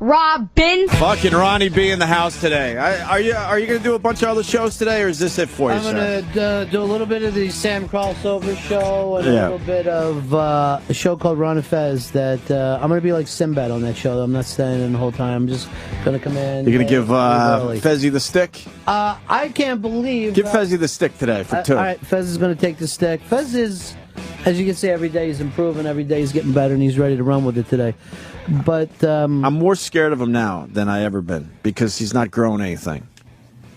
Robin. Fucking Ronnie B in the house today. Are you going to do a bunch of other shows today, or is this it for you, I'm going to do a little bit of the Sam crossover show and a little bit of a show called Ron and Fez that I'm going to be like Sinbad on that show. I'm not staying in the whole time. I'm just going to come in. You're going to give Fezzy the stick? I can't believe... Give Fezzy the stick today for 2. All right, Fez is going to take the stick. Fez is, as you can see, every day he's improving. Every day he's getting better, and he's ready to run with it today. But I'm more scared of him now than I ever been because he's not growing anything.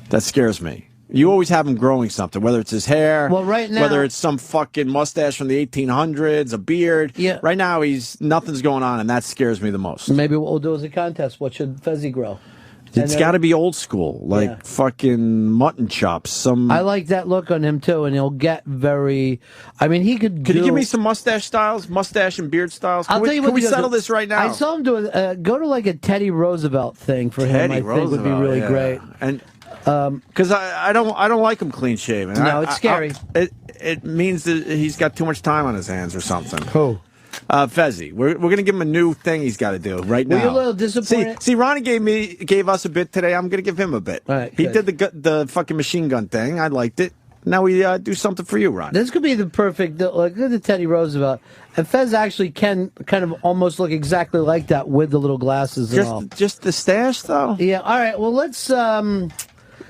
That scares me. You always have him growing something, whether it's his hair, right now, whether it's some fucking mustache from the 1800s, a beard. Yeah. Right now, nothing's going on, and that scares me the most. Maybe what we'll do is a contest. What should Fezzy grow? It's got to be old school, like fucking mutton chops. I like that look on him, too, and he'll get very... I mean, he could you give me some mustache styles? Mustache and beard styles? Can we settle this right now? I saw him do go to like a Teddy Roosevelt thing for him, I think would be really great. And because I don't like him clean shaven. No, it's scary. It means that he's got too much time on his hands or something. Who? Fezzy. We're going to give him a new thing he's got to do right now. Were you a little disappointed? See, Ronnie gave us a bit today. I'm going to give him a bit. All right, he did the fucking machine gun thing. I liked it. Now we do something for you, Ronnie. This could be the perfect, like, look at Teddy Roosevelt. And Fez actually can kind of almost look exactly like that with the little glasses and all. Just the stash, though? Yeah, all right. Well, let's...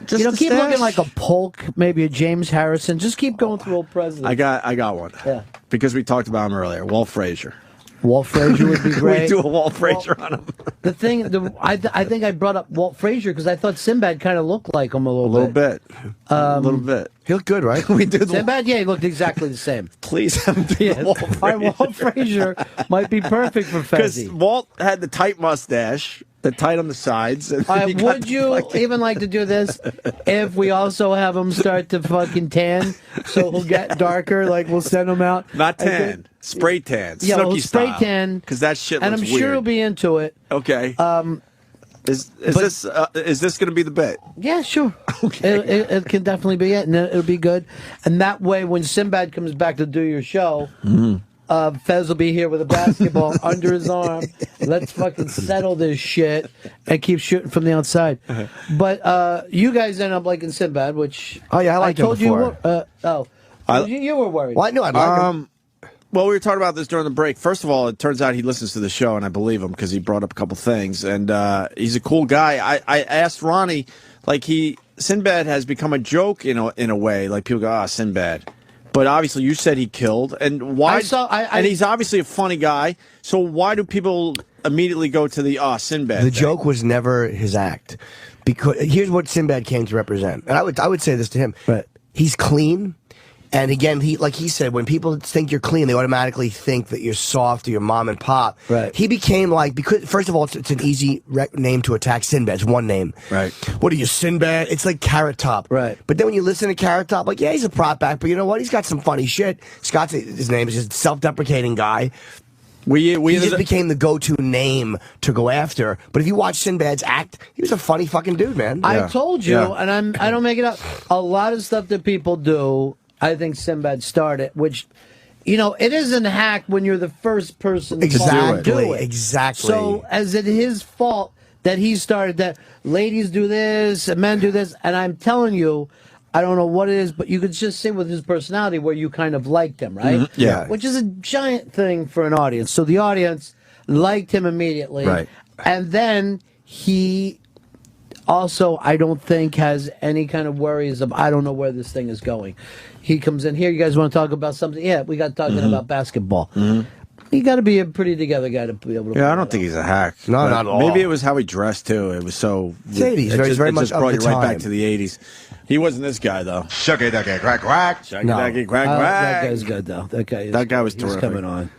Just keep looking like a Polk, maybe a James Harrison. Just keep going through old presidents. I got one. Yeah. Because we talked about him earlier. Walt Frazier. Walt Frazier would be great. We do a Walt Frazier on him. I think I brought up Walt Frazier because I thought Sinbad kind of looked like him a little bit. A little bit. He looked good, right? We did. Sinbad, yeah, he looked exactly the same. Please have him do Walt Frazier. Walt Frazier might be perfect for Fezzy. Because Walt had the tight mustache. The tight on the sides. Would you even like to do this if we also have him start to fucking tan so he'll get darker? Like we'll send him out. Not tan. Spray tan. Yeah, Snooki spray style. tan. Because that shit looks weird. And I'm sure he'll be into it. Okay. Is this going to be the bit? Yeah, sure. Okay. It can definitely be it, and it'll be good. And that way, when Sinbad comes back to do your show... Fez will be here with a basketball under his arm. Let's fucking settle this shit and keep shooting from the outside. But you guys end up liking Sinbad, which I liked him before. You were worried. Well, I knew I'd like him. Well, we were talking about this during the break. First of all, it turns out he listens to the show, and I believe him because he brought up a couple things. And he's a cool guy. I asked Ronnie, like Sinbad has become a joke in a way. Like people go, Sinbad. But obviously, you said he killed, and why? And he's obviously a funny guy. So why do people immediately go to the Sinbad? The joke was never his act, because here's what Sinbad came to represent. And I would say this to him: he's clean, and again, like he said, when people think you're clean, they automatically think that you're soft or you're mom and pop. Right. He became like, because first of all, it's an easy name to attack. Sinbad, it's one name. Right. What are you, Sinbad? It's like Carrot Top. Right. But then when you listen to Carrot Top, like, yeah, he's a prop back, but you know what? He's got some funny shit. Scott's his name is just a self-deprecating guy. He just became the go-to name to go after. But if you watch Sinbad's act, he was a funny fucking dude, man. I told you, and I don't make it up. A lot of stuff that people do, I think Sinbad started, which, it isn't hack when you're the first person to do it. Exactly. So, is it his fault that he started that? Ladies do this, and men do this, and I'm telling you, I don't know what it is, but you could just see with his personality where you kind of liked him, right? Mm-hmm. Yeah. Which is a giant thing for an audience. So the audience liked him immediately. Right. And then he also, I don't think, has any kind of worries of, I don't know where this thing is going. He comes in here, you guys want to talk about something? Yeah, we got talking about basketball. You got to be a pretty together guy to be able to. Yeah, I don't think he's a hack. No, not at all. Maybe it was how he dressed too. It was so. It's 80s. Very much just brought of the you right back time. to the 80s. He wasn't this guy though. Shucky ducky quack quack. Shucky ducky quack quack. That guy's good though. That guy was terrific.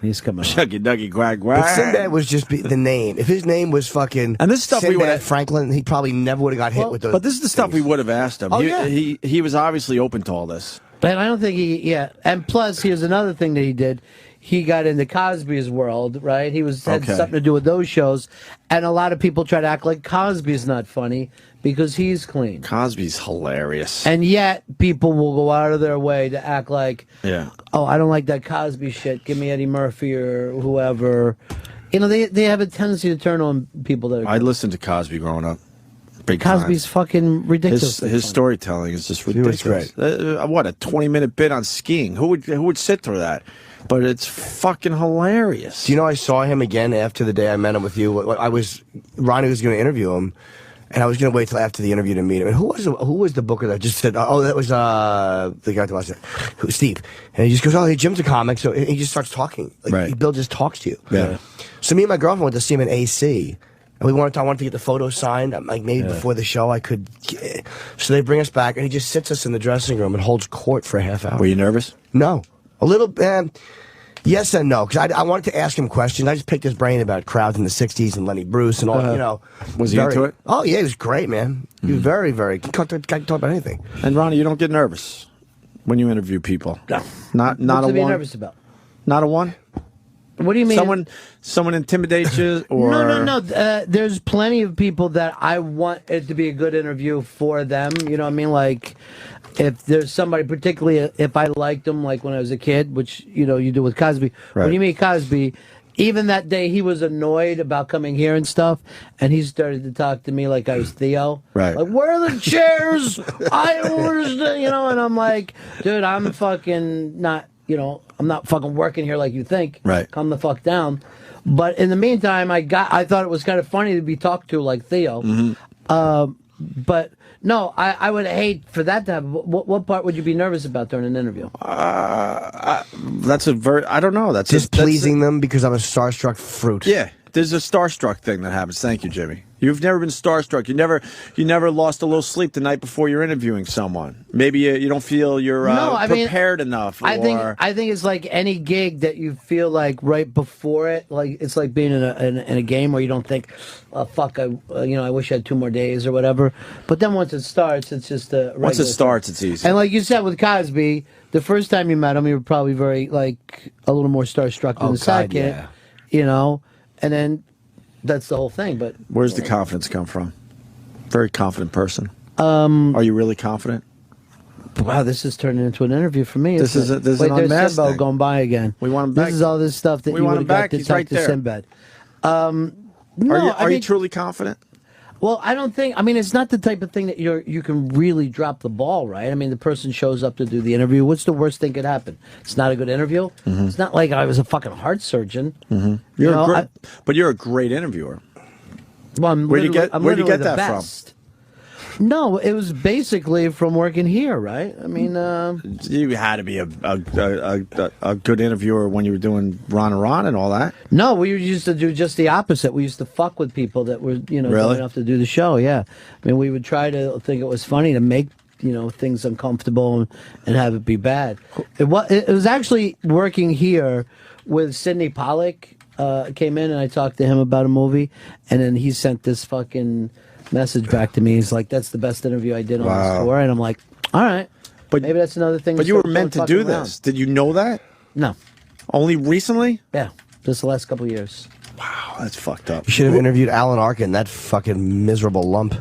He's coming on. Shucky ducky quack quack. But Sinbad was just the name. If his name was fucking and this stuff Sinbad we would have Franklin, he probably never would have got hit with those. But this is the stuff we would have asked him. Oh, he was obviously open to all this. But I don't think and plus here's another thing that he did. He got into Cosby's world, right? He had something to do with those shows, and a lot of people try to act like Cosby's not funny because he's clean. Cosby's hilarious. And yet people will go out of their way to act like, yeah, oh, I don't like that Cosby shit. Give me Eddie Murphy or whoever. You know, they have a tendency to turn on people that are... I listened to Cosby growing up. Big Cosby's time. Fucking ridiculous. His storytelling is just ridiculous. Great. What, a 20-minute bit on skiing? Who would sit through that? But it's fucking hilarious. Do you know I saw him again after the day I met him with you? Ronnie was going to interview him, and I was going to wait till after the interview to meet him. And who was the booker that just said, "Oh, that was the guy that was Steve," and he just goes, "Oh, hey, Jim's a comic," so he just starts talking. Like, Bill just talks to you. Yeah. So me and my girlfriend went to see him in AC. And I wanted to get the photo signed. Like maybe before the show I could. So they bring us back, and he just sits us in the dressing room and holds court for a half hour. Were you nervous? No. A little, yes and no, because I wanted to ask him questions. I just picked his brain about crowds in the '60s and Lenny Bruce and all. Was he into it? Oh yeah, he was great, man. He was very, very. Can talk about anything. And Ronnie, you don't get nervous when you interview people. No, not What's a to be one. nervous about? Not a one. What do you mean? Someone intimidates you, or no. There's plenty of people that I want it to be a good interview for them. You know what I mean? Like, if there's somebody, particularly if I liked them, like when I was a kid, which you do with Cosby. Right. When you meet Cosby, even that day he was annoyed about coming here and stuff, and he started to talk to me like I was Theo. Right. Like, where are the chairs? I don't understand. And I'm like, dude, I'm fucking not. I'm not fucking working here like you think. Right. Calm the fuck down. But in the meantime, I thought it was kind of funny to be talked to like Theo. Mm-hmm. But no, I would hate for that to happen. What part would you be nervous about during an interview? I don't know. That's just pleasing them because I'm a starstruck fruit. Yeah. There's a starstruck thing that happens. Thank you, Jimmy. You've never been starstruck. You never lost a little sleep the night before you're interviewing someone. Maybe you don't feel you're prepared enough. I think it's like any gig that you feel like right before it. Like it's like being in a game where you don't think, oh, fuck, I wish I had 2 more days or whatever. But then once it starts, it's just a once it starts, it's easy. And like you said with Cosby, the first time you met him, you were probably very like a little more starstruck than the second. Yeah. And then that's the whole thing. But where's the confidence come from? Very confident person. Are you really confident? Wow, this is turning into an interview for me. This is an unmasked Sinbad thing. going by again. We want him back. This is all this stuff that you would have got to He's talk right to there. Sinbad. Are you truly confident? Well, I don't think. I mean, it's not the type of thing that you can really drop the ball, right? I mean, the person shows up to do the interview. What's the worst thing could happen? It's not a good interview. Mm-hmm. It's not like I was a fucking heart surgeon. Mm-hmm. But you're a great interviewer. Well, where'd you get that best. From? No, it was basically from working here, right? I mean, you had to be a good interviewer when you were doing Ron and all that. No, we used to do just the opposite. We used to fuck with people that were, really? Good enough to do the show. Yeah, I mean, we would try to think it was funny to make things uncomfortable and have it be bad. It was actually working here with Sidney Pollack. Came in and I talked to him about a movie, and then he sent this fucking message back to me. He's like, "That's the best interview I did on this tour," and I'm like, "All right, but maybe that's another thing." But you were meant to do this. Did you know that? No. Only recently? Yeah, just the last couple of years. Wow, that's fucked up. You should have interviewed Alan Arkin, that fucking miserable lump.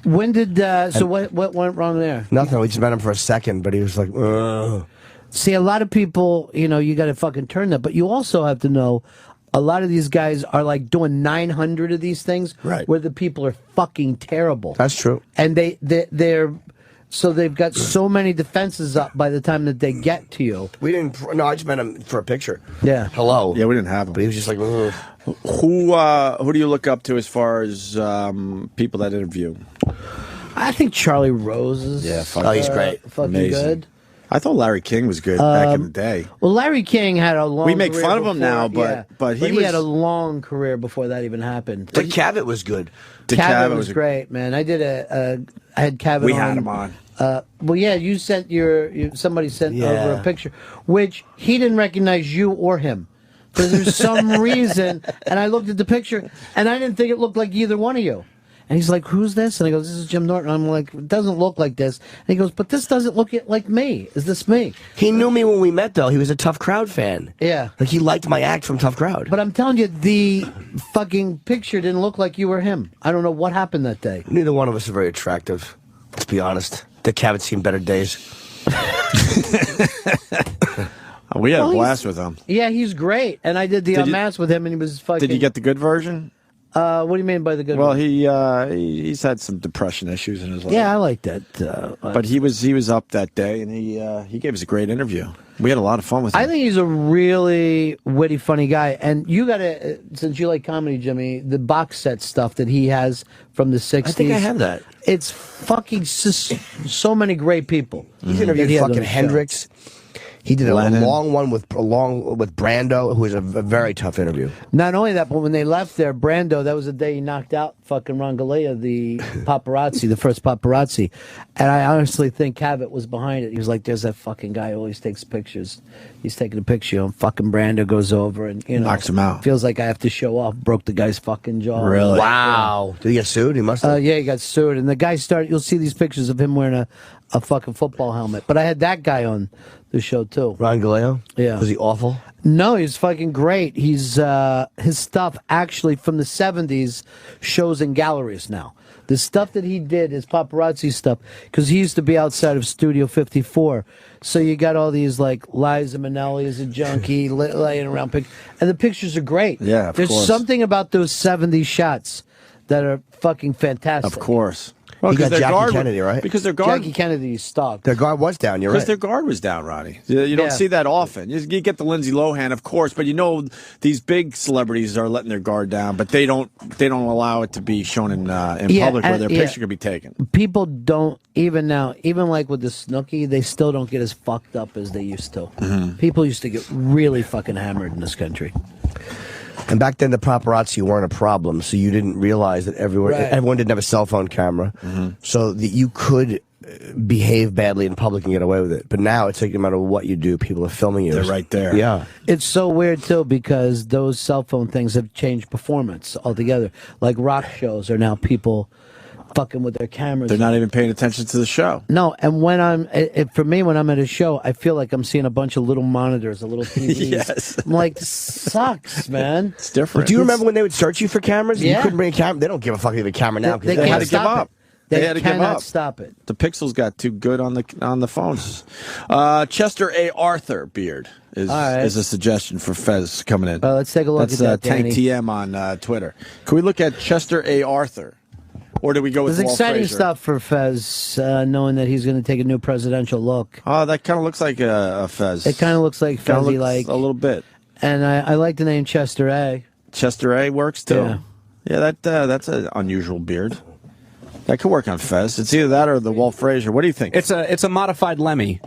When did what went wrong there? Nothing. We just met him for a second, but he was like, ugh. See, a lot of people, you got to fucking turn that. But you also have to know, a lot of these guys are like doing 900 of these things, right? Where the people are fucking terrible. That's true. And they're so they've got so many defenses up by the time that they get to you. We didn't. No, I just met him for a picture. Yeah. Hello. Yeah, we didn't have him. But he was just like, ugh. Who do you look up to as far as people that interview? I think Charlie Rose is. Yeah, he's great. Fucking amazing. Good. I thought Larry King was good back in the day. Well, Larry King had a long. We make career fun of him before, now, but he had a long career before that even happened. Dick Cavett was good. Cavett was great, man. I did I had Cavett. We on. had him on. Well, yeah, you sent somebody sent over a picture, which he didn't recognize you or him. Because there's some reason, and I looked at the picture, and I didn't think it looked like either one of you. And he's like, "Who's this?" And I go, "This is Jim Norton." I'm like, "It doesn't look like this." And he goes, "But this doesn't look like me. Is this me?" He knew me when we met, though. He was a Tough Crowd fan. Yeah. Like, he liked my act from Tough Crowd. But I'm telling you, the fucking picture didn't look like you or him. I don't know what happened that day. Neither one of us are very attractive. Let's be honest. Dick Cavett's seen better days. We had a blast with him. Yeah, he's great. And I did the unmasked with him, and he was fucking. Did you get the good version? What do you mean by the good? Well, one? he's had some depression issues in his life. Yeah, I like that. But he was up that day, and he gave us a great interview. We had a lot of fun with him. I think he's a really witty, funny guy. And you got to, since you like comedy, Jimmy, the box set stuff that he has from the 60s. I think I have that. It's fucking so many great people. He's interviewed fucking Hendrix. He did a long one with Brando, who was a very tough interview. Not only that, but when they left there, Brando, that was the day he knocked out fucking Ron Galea, the paparazzi, the first paparazzi. And I honestly think Cavett was behind it. He was like, there's that fucking guy who always takes pictures. He's taking a picture, and fucking Brando goes over and, knocks him out. Feels like I have to show off. Broke the guy's fucking jaw. Really? Wow. Did he get sued? He must have. Yeah, he got sued. And the guy you'll see these pictures of him wearing a fucking football helmet. But I had that guy on the show too. Ron Galeo? Yeah. Was he awful? No, he's fucking great. He's his stuff actually from the 70s shows in galleries now. The stuff that he did, his paparazzi stuff, because he used to be outside of Studio 54. So you got all these like Liza Minnelli as a junkie laying around pictures. And the pictures are great. Yeah, of course. There's something about those 70s shots that are fucking fantastic. Of course. Well, He got their Jackie guard, Kennedy, right? Because their guard, Jackie Kennedy's stock. Their guard was down, you're because right. their guard was down, Ronnie. You don't see that often. You get the Lindsay Lohan, of course, but these big celebrities are letting their guard down, but they don't allow it to be shown in public where their picture could be taken. People don't even now, even like with the Snooki, they still don't get as fucked up as they used to. People used to get really fucking hammered in this country. And back then, the paparazzi weren't a problem, so you didn't realize that everyone didn't have a cell phone camera, so that you could behave badly in public and get away with it. But now, it's like no matter what you do, people are filming you. They're right there. Yeah. It's so weird, too, because those cell phone things have changed performance altogether. Like rock shows are now people fucking with their cameras. They're not even paying attention to the show. No, and when for me, when I'm at a show, I feel like I'm seeing a bunch of little monitors, a little TVs. Yes. I'm like, this sucks, man. It's different. But do you remember when they would search you for cameras? Yeah. You couldn't bring a camera. They don't give a fuck if you have a camera now. They had can't to give stop up. it. They had to give cannot up. stop it. The pixels got too good on the phones. Chester A. Arthur beard is a suggestion for Fez coming in. Let's take a look at that, Tank Danny. TM on Twitter. Can we look at Chester A. Arthur? Or do we go with There's Walt exciting Frazier? stuff for Fez, knowing that he's going to take a new presidential look. Oh, that kind of looks like a Fez. It kind of looks like Kinda Fezzy, looks like a little bit. And I like the name Chester A. Chester A. works too. Yeah. That's an unusual beard. That could work on Fez. It's either that or the Walt Frazier. What do you think? It's a modified Lemmy.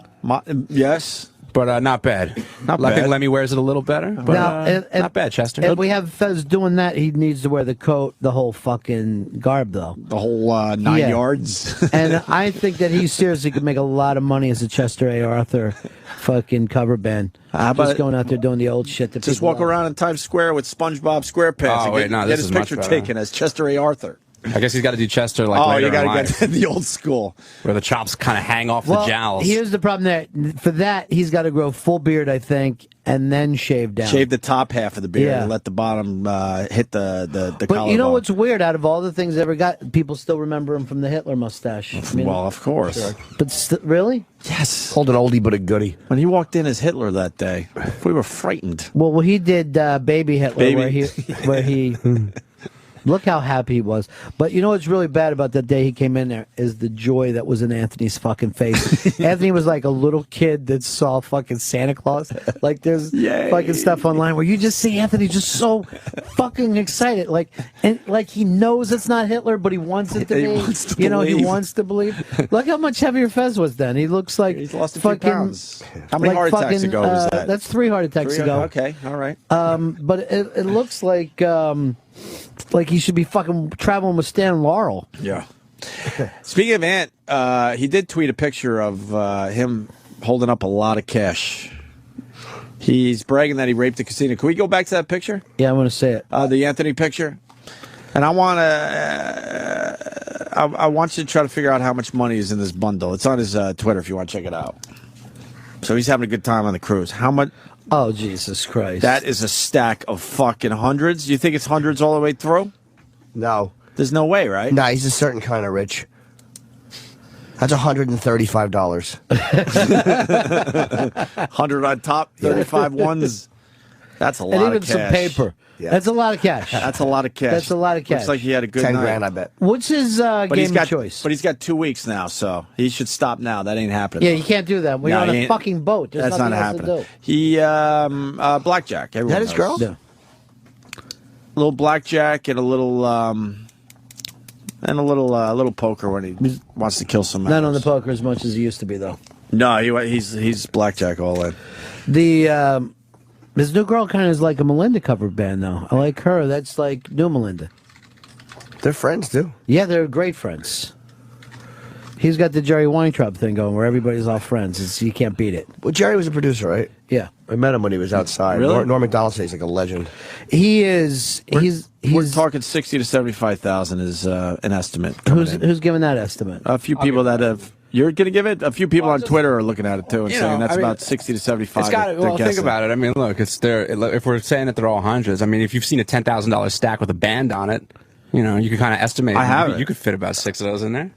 Yes. But not bad. Not I bad. think Lemmy wears it a little better. But, Now, not bad, Chester. If we have Fez doing that, he needs to wear the coat, the whole fucking garb, though. The whole 9 yards. And I think that he seriously could make a lot of money as a Chester A. Arthur fucking cover band. How about just going out there doing the old shit. That just people walk love. around in Times Square with SpongeBob SquarePants and wait, no, get this his is much picture better. taken as Chester A. Arthur. I guess he's got to do Chester like later you in got to life, get the old school. where the chops kind of hang off Well, the jowls. here's the problem there. For that, he's got to grow full beard, I think, and then shave down. Shave the top half of the beard Yeah. and let the bottom hit the But collarbone. you know what's weird? Out of all the things I ever got, people still remember him from the Hitler mustache. I mean, Well, of course. But really? Yes. Hold an oldie but a goodie. When he walked in as Hitler that day, we were frightened. Well, he did Baby Hitler, Baby. where he look how happy he was. But you know what's really bad about that day he came in there is the joy that was in Anthony's fucking face. Anthony was like a little kid that saw fucking Santa Claus. Like there's fucking stuff online where you just see Anthony just so fucking excited, like he knows it's not Hitler, but he wants it to He be. wants to He believe. wants to believe. Look how much heavier Fez was then. He looks like He's lost a few fucking pounds. How many heart attacks fucking, ago was that? That's 3 heart attacks ago. Okay, all right. But it looks like he should be fucking traveling with Stan Laurel. Yeah. Speaking of Ant, he did tweet a picture of him holding up a lot of cash. He's bragging that he raped the casino. Can we go back to that picture? Yeah, I want to say it. The Anthony picture. And I want you to try to figure out how much money is in this bundle. It's on his Twitter if you want to check it out. So he's having a good time on the cruise. How much? Oh, Jesus Christ. That is a stack of fucking hundreds. You think it's hundreds all the way through? No. There's no way, right? Nah, he's a certain kind of rich. That's $135. 100 on top, 35 ones. That's a lot And even of cash. some paper. Yeah. That's a lot of cash. That's a lot of cash. That's a lot of cash. Looks like he had a good 10 night. grand, I bet. What's his game got, of choice? But he's got 2 weeks now, so he should stop now. That ain't happening. Yeah, you can't do that. We're No, on he a ain't- fucking boat. There's That's nothing not else happening. to do. He blackjack. Everyone That his knows. girl? Yeah. A little blackjack and a little poker when he wants to kill some. Not on the animals. poker as much as he used to be, though. No, he's blackjack all in. The his new girl kind of is like a Melinda cover band, though. I like her. That's like new Melinda. They're friends, too. Yeah, they're great friends. He's got the Jerry Weintraub thing going where everybody's all friends. You can't beat it. Well, Jerry was a producer, right? Yeah. I met him when he was outside. Really? Norm MacDonald says he's like a legend. He is. He's We're talking 60 to 75,000 is an estimate. who's giving that estimate? A few people that have. You're going to give it? A few people on Twitter are looking at it, too, and saying that's about 60 to 75. It's got they're well, think guessing. about it. I mean, look, it's there. If we're saying that they're all hundreds, I mean, if you've seen a $10,000 stack with a band on it, you know, you can kind of estimate. I have it. You could fit about 6 of those in there.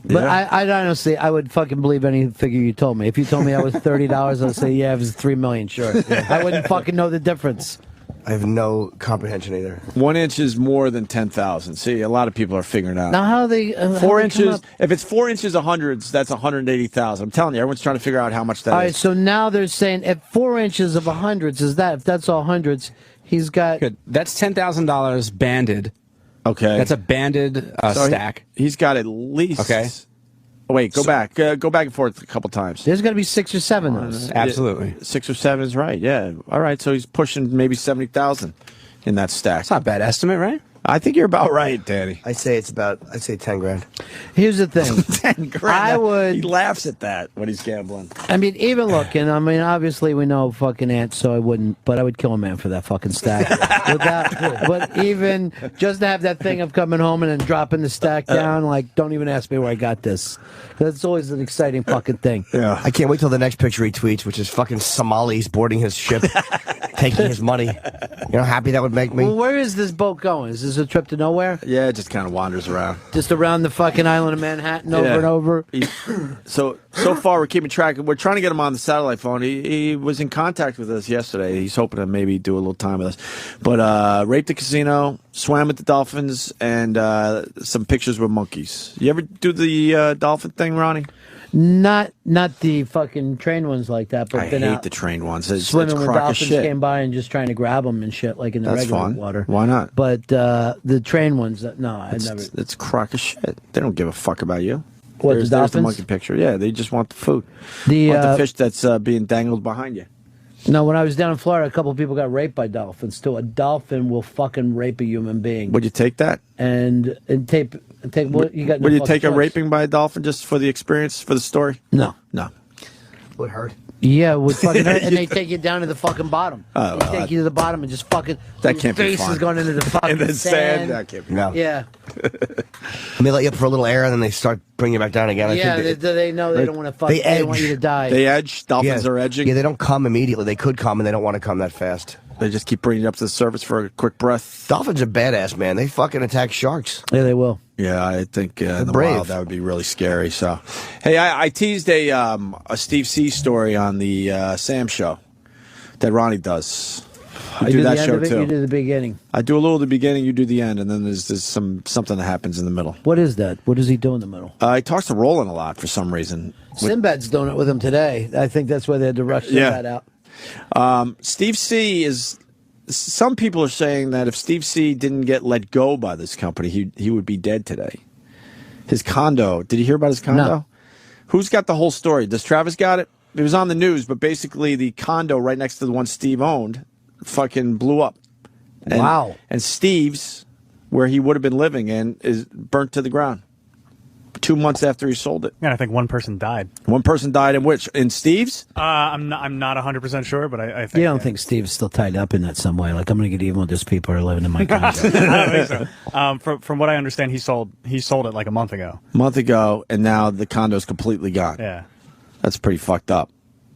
But Yeah. I honestly, I would fucking believe any figure you told me. If you told me I was $30, I'd say, yeah, it was $3 million, sure. I wouldn't fucking know the difference. I have no comprehension either. 1 inch is more than 10,000. See, a lot of people are figuring out. Now, how they 4 inches. If it's 4 inches of hundreds, that's 180,000. I'm telling you, everyone's trying to figure out how much that All is. right, so now they're saying at 4 inches of hundreds, if that's all hundreds, he's got. Good. That's $10,000 banded. Okay, That's a banded So stack. He's got at least. Okay. Oh, wait, go back and forth a couple times. There's got to be 6 or 7 of those. Absolutely. 6 or 7 is right. Yeah. All right. So he's pushing maybe 70,000 in that stack. It's not a bad estimate, right? I think you're about right, Danny. I'd say 10 grand. Here's the thing. 10 grand. I would. He laughs at that when he's gambling. I mean, even looking, I mean, obviously we know fucking ants, so I wouldn't, but I would kill a man for that fucking stack. But even just to have that thing of coming home and then dropping the stack down, like, don't even ask me where I got this. That's always an exciting fucking thing. Yeah. I can't wait till the next picture he tweets, which is fucking Somalis boarding his ship, taking his money. You know how happy that would make me? Well, where is this boat going? Is this a trip to nowhere? Yeah, it just kind of wanders around. Just around the fucking island of Manhattan over Yeah. and over? So far we're keeping track. We're trying to get him on the satellite phone. He was in contact with us yesterday. He's hoping to maybe do a little time with us. But raped the casino, swam with the dolphins, and some pictures with monkeys. You ever do the dolphin thing, Ronnie? Not the fucking train ones like that, but I been hate out the train ones. It's swimming when crock of dolphins shit. came by and just trying to grab them and shit, like in the That's regular fun. water. Why not? But the train ones, no, I never. It's crock of shit. They don't give a fuck about you. What, the there's the dolphins? monkey picture. Yeah, they just want the food. The, want the fish that's being dangled behind you. No, when I was down in Florida, a couple of people got raped by dolphins too. A dolphin will fucking rape a human being. Would you take that? And take what you got? no Would you fucking take a choice. raping by a dolphin just for the experience, for the story? No. No. Would hurt. Yeah, with fucking hurt, and they take you down to the fucking bottom. Oh, they well, take you to the bottom and just fucking. That your can't be face fun. is going into the fucking In the sand? That can't be. No. Yeah, And they let you up for a little air, and then they start bringing you back down again. I yeah. think They know they don't want to fuck. they They want edge. you to die. They edge. Dolphins yeah, are edging. Yeah, they don't come immediately. They could come, and they don't want to come that fast. They just keep bringing it up to the surface for a quick breath. Dolphins are badass, man. They fucking attack sharks. Yeah, they will. Yeah, I think in the brave. wild that would be really scary. So, hey, I teased a Steve C story on the Sam show that Ronnie does. You I do do that the end show of it. too. You do the beginning. I do a little at the beginning, you do the end, and then there's something that happens in the middle. What is that? What does he do in the middle? He talks to Roland a lot for some reason. Sinbad's doing it with him today. I think that's why they had to rush Sinbad out. Steve C is. Some people are saying that if Steve C didn't get let go by this company, he would be dead today. His condo. Did you hear about his condo? No. Who's got the whole story? Does Travis got it? It was on the news, but basically the condo right next to the one Steve owned fucking blew up. And, Wow. And Steve's, where he would have been living in, is burnt to the ground 2 months after he sold it. Yeah, I think one person died. One person died in which? In Steve's? I'm not 100% sure, but I think You don't think Steve's still tied up in that some way? Like, I'm going to get even with these people who are living in my condo. I don't think so. From what I understand, he sold it like a month ago. Month ago, and now the condo's completely gone. Yeah. That's pretty fucked up.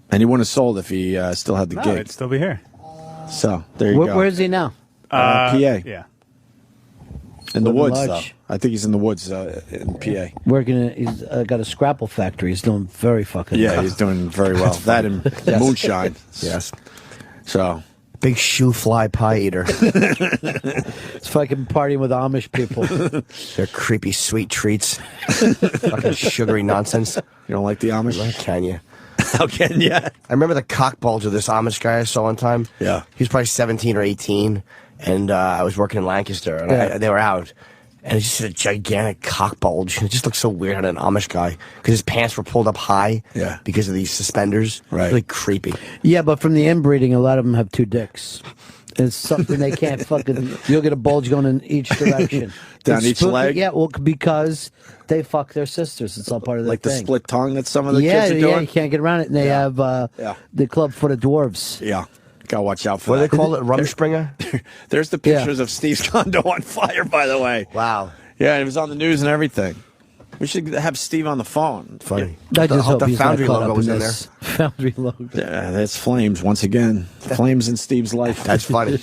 And he wouldn't have sold if he still had the No, gig. it'd still be here. So there you go. Where is he now? PA. Yeah. In the Living woods, large. though. I think he's in the woods in PA. He's got a scrapple factory. He's doing very fucking Yeah, well. he's doing very well. That and moonshine. Yes. So. Big shoe fly pie eater. It's fucking partying with Amish people. They're creepy sweet treats. Fucking sugary nonsense. You don't like the Amish? How can you? How can you? I remember the cock bulge of this Amish guy I saw one time. Yeah. He was probably 17 or 18, and I was working in Lancaster, and they were out. And it's just a gigantic cock bulge. It just looked so weird on an Amish guy because his pants were pulled up high because of these suspenders. Right. Really creepy. Yeah, but from the inbreeding, a lot of them have 2 dicks. It's something they can't fucking. You'll get a bulge going in each direction. Down It's each spooky. leg? Yeah, well, because they fuck their sisters. It's all part of their Like the thing. split tongue that some of the Yeah, kids are yeah, doing? you can't get around it. And they have the club for the dwarves. Yeah. Gotta watch out for What do that. they call it? Rumspringer? There's the pictures of Steve's condo on fire, by the way. Wow. Yeah, it was on the news and everything. We should have Steve on the phone. Funny. I just hope the he's not Foundry caught logo up was in this. Foundry logo. Yeah, that's flames once again. Flames in Steve's life. That's funny.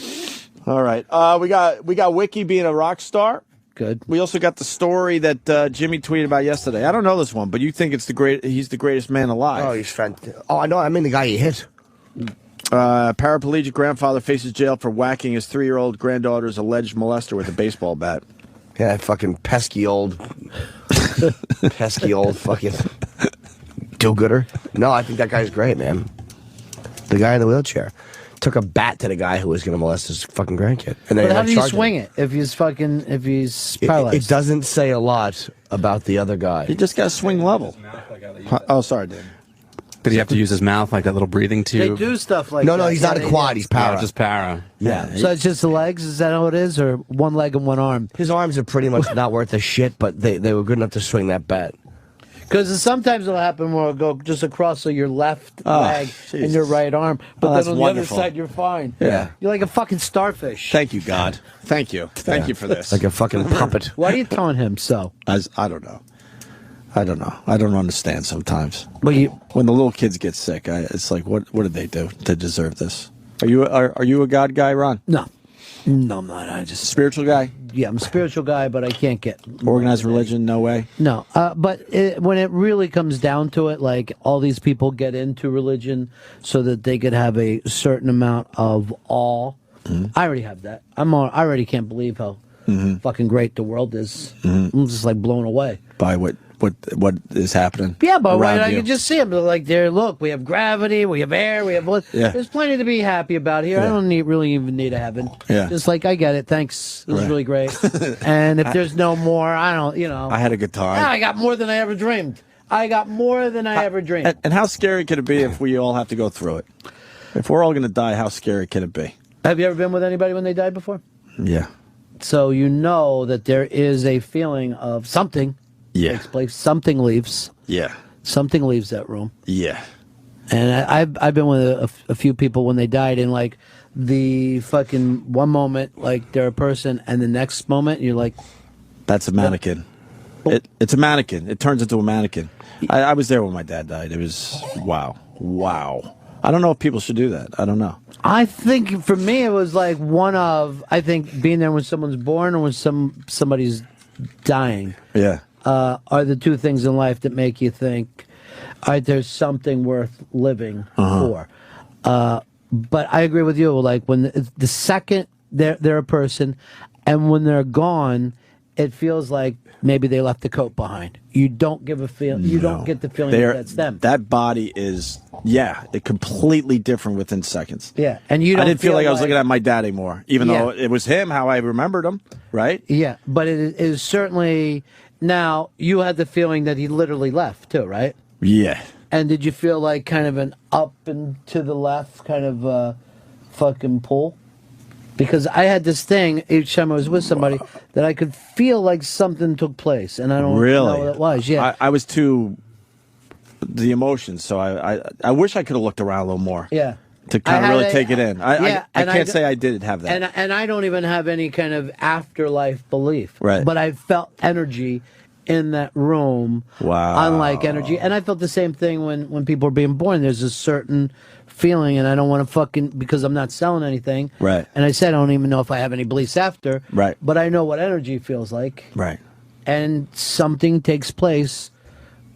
All right. We got Wiki being a rock star. Good. We also got the story that Jimmy tweeted about yesterday. I don't know this one, but you think he's the greatest man alive. Oh, he's fantastic. Oh, I know. I mean the guy he hit. Paraplegic grandfather faces jail for whacking his 3-year-old granddaughter's alleged molester with a baseball bat. Yeah, that fucking pesky old fucking do-gooder. No, I think that guy's great, man. The guy in the wheelchair took a bat to the guy who was going to molest his fucking grandkid. And then But how do you charged him. swing it if he's paralyzed? It doesn't say a lot about the other guy. He just got to swing level. Oh, sorry, Dan. Did he have to use his mouth like that little breathing They tube? do stuff like No, that. no, he's not a quad. He's para. No, just para. Yeah. So it's just the legs? Is that how it is? Or one leg and one arm? His arms are pretty much not worth a shit, but they were good enough to swing that bat. Because sometimes it'll happen where it'll go just across your left leg and Jesus. your right arm, but Oh, that's then on wonderful. the other side you're fine. Yeah. You're like a fucking starfish. Thank you, God. Thank you. Thank you for this. Like a fucking puppet. Why are you telling him so? I don't know. I don't understand sometimes. Well, When the little kids get sick, it's like, what did they do to deserve this? Are you a God guy, Ron? No, I'm not. I just Spiritual guy? I'm a spiritual guy, but I can't get Organized religion? No way. No, but when it really comes down to it, like all these people get into religion so that they could have a certain amount of awe. I already have that. I already can't believe how fucking great the world is. I'm just like blown away By what is happening? Yeah, but around I you. can just see them. They're like, there. Look, we have gravity, we have air, we have what? Yeah. There's plenty to be happy about here. I don't really even need a heaven. Yeah. Just like I get it. Thanks. It was Right. really great. And if there's no more, I don't. I had a good time. I got more than I ever dreamed. I got more than I ever dreamed. And how scary could it be if we all have to go through it? If we're all going to die, how scary can it be? Have you ever been with anybody when they died before? Yeah. So you know that there is a feeling of something takes place. Something leaves. Yeah. Something leaves that room. Yeah. And I've been with a few people when they died, and like the fucking one moment, like they're a person, and the next moment you're like, That's a mannequin. It's a mannequin. It turns into a mannequin. I was there when my dad died. It was wow. I don't know if people should do that. I don't know. I think for me it was like I think being there when someone's born or when somebody's dying. Yeah. Are the two things in life that make you think, all right, there's something worth living for. But I agree with you. Like when the second they're a person, and when they're gone, it feels like maybe they left the coat behind. You don't give a feel. You don't get the feeling that that's them. That body is it completely different within seconds. Yeah, and you. I Don't didn't feel like I was looking at my dad anymore, even Yeah. though it was him how I remembered him. Right. Yeah, but it is certainly. Now you had the feeling that he literally left too, right? Yeah. And did you feel like kind of an up and to the left kind of fucking pull? Because I had this thing each time I was with somebody that I could feel like something took place, and I don't know what it was. Yeah, I was too the emotions, so I wish I could have looked around a little more. yeah. To kind of really take it in. I and can't say I did have that. And I don't even have any kind of afterlife belief. Right. But I felt energy in that room. Wow. Unlike energy. And I felt the same thing when people were being born. There's a certain feeling, and I don't want to fucking, because I'm not selling anything. Right. And I said I don't even know if I have any beliefs after. Right. But I know what energy feels like. Right. And something takes place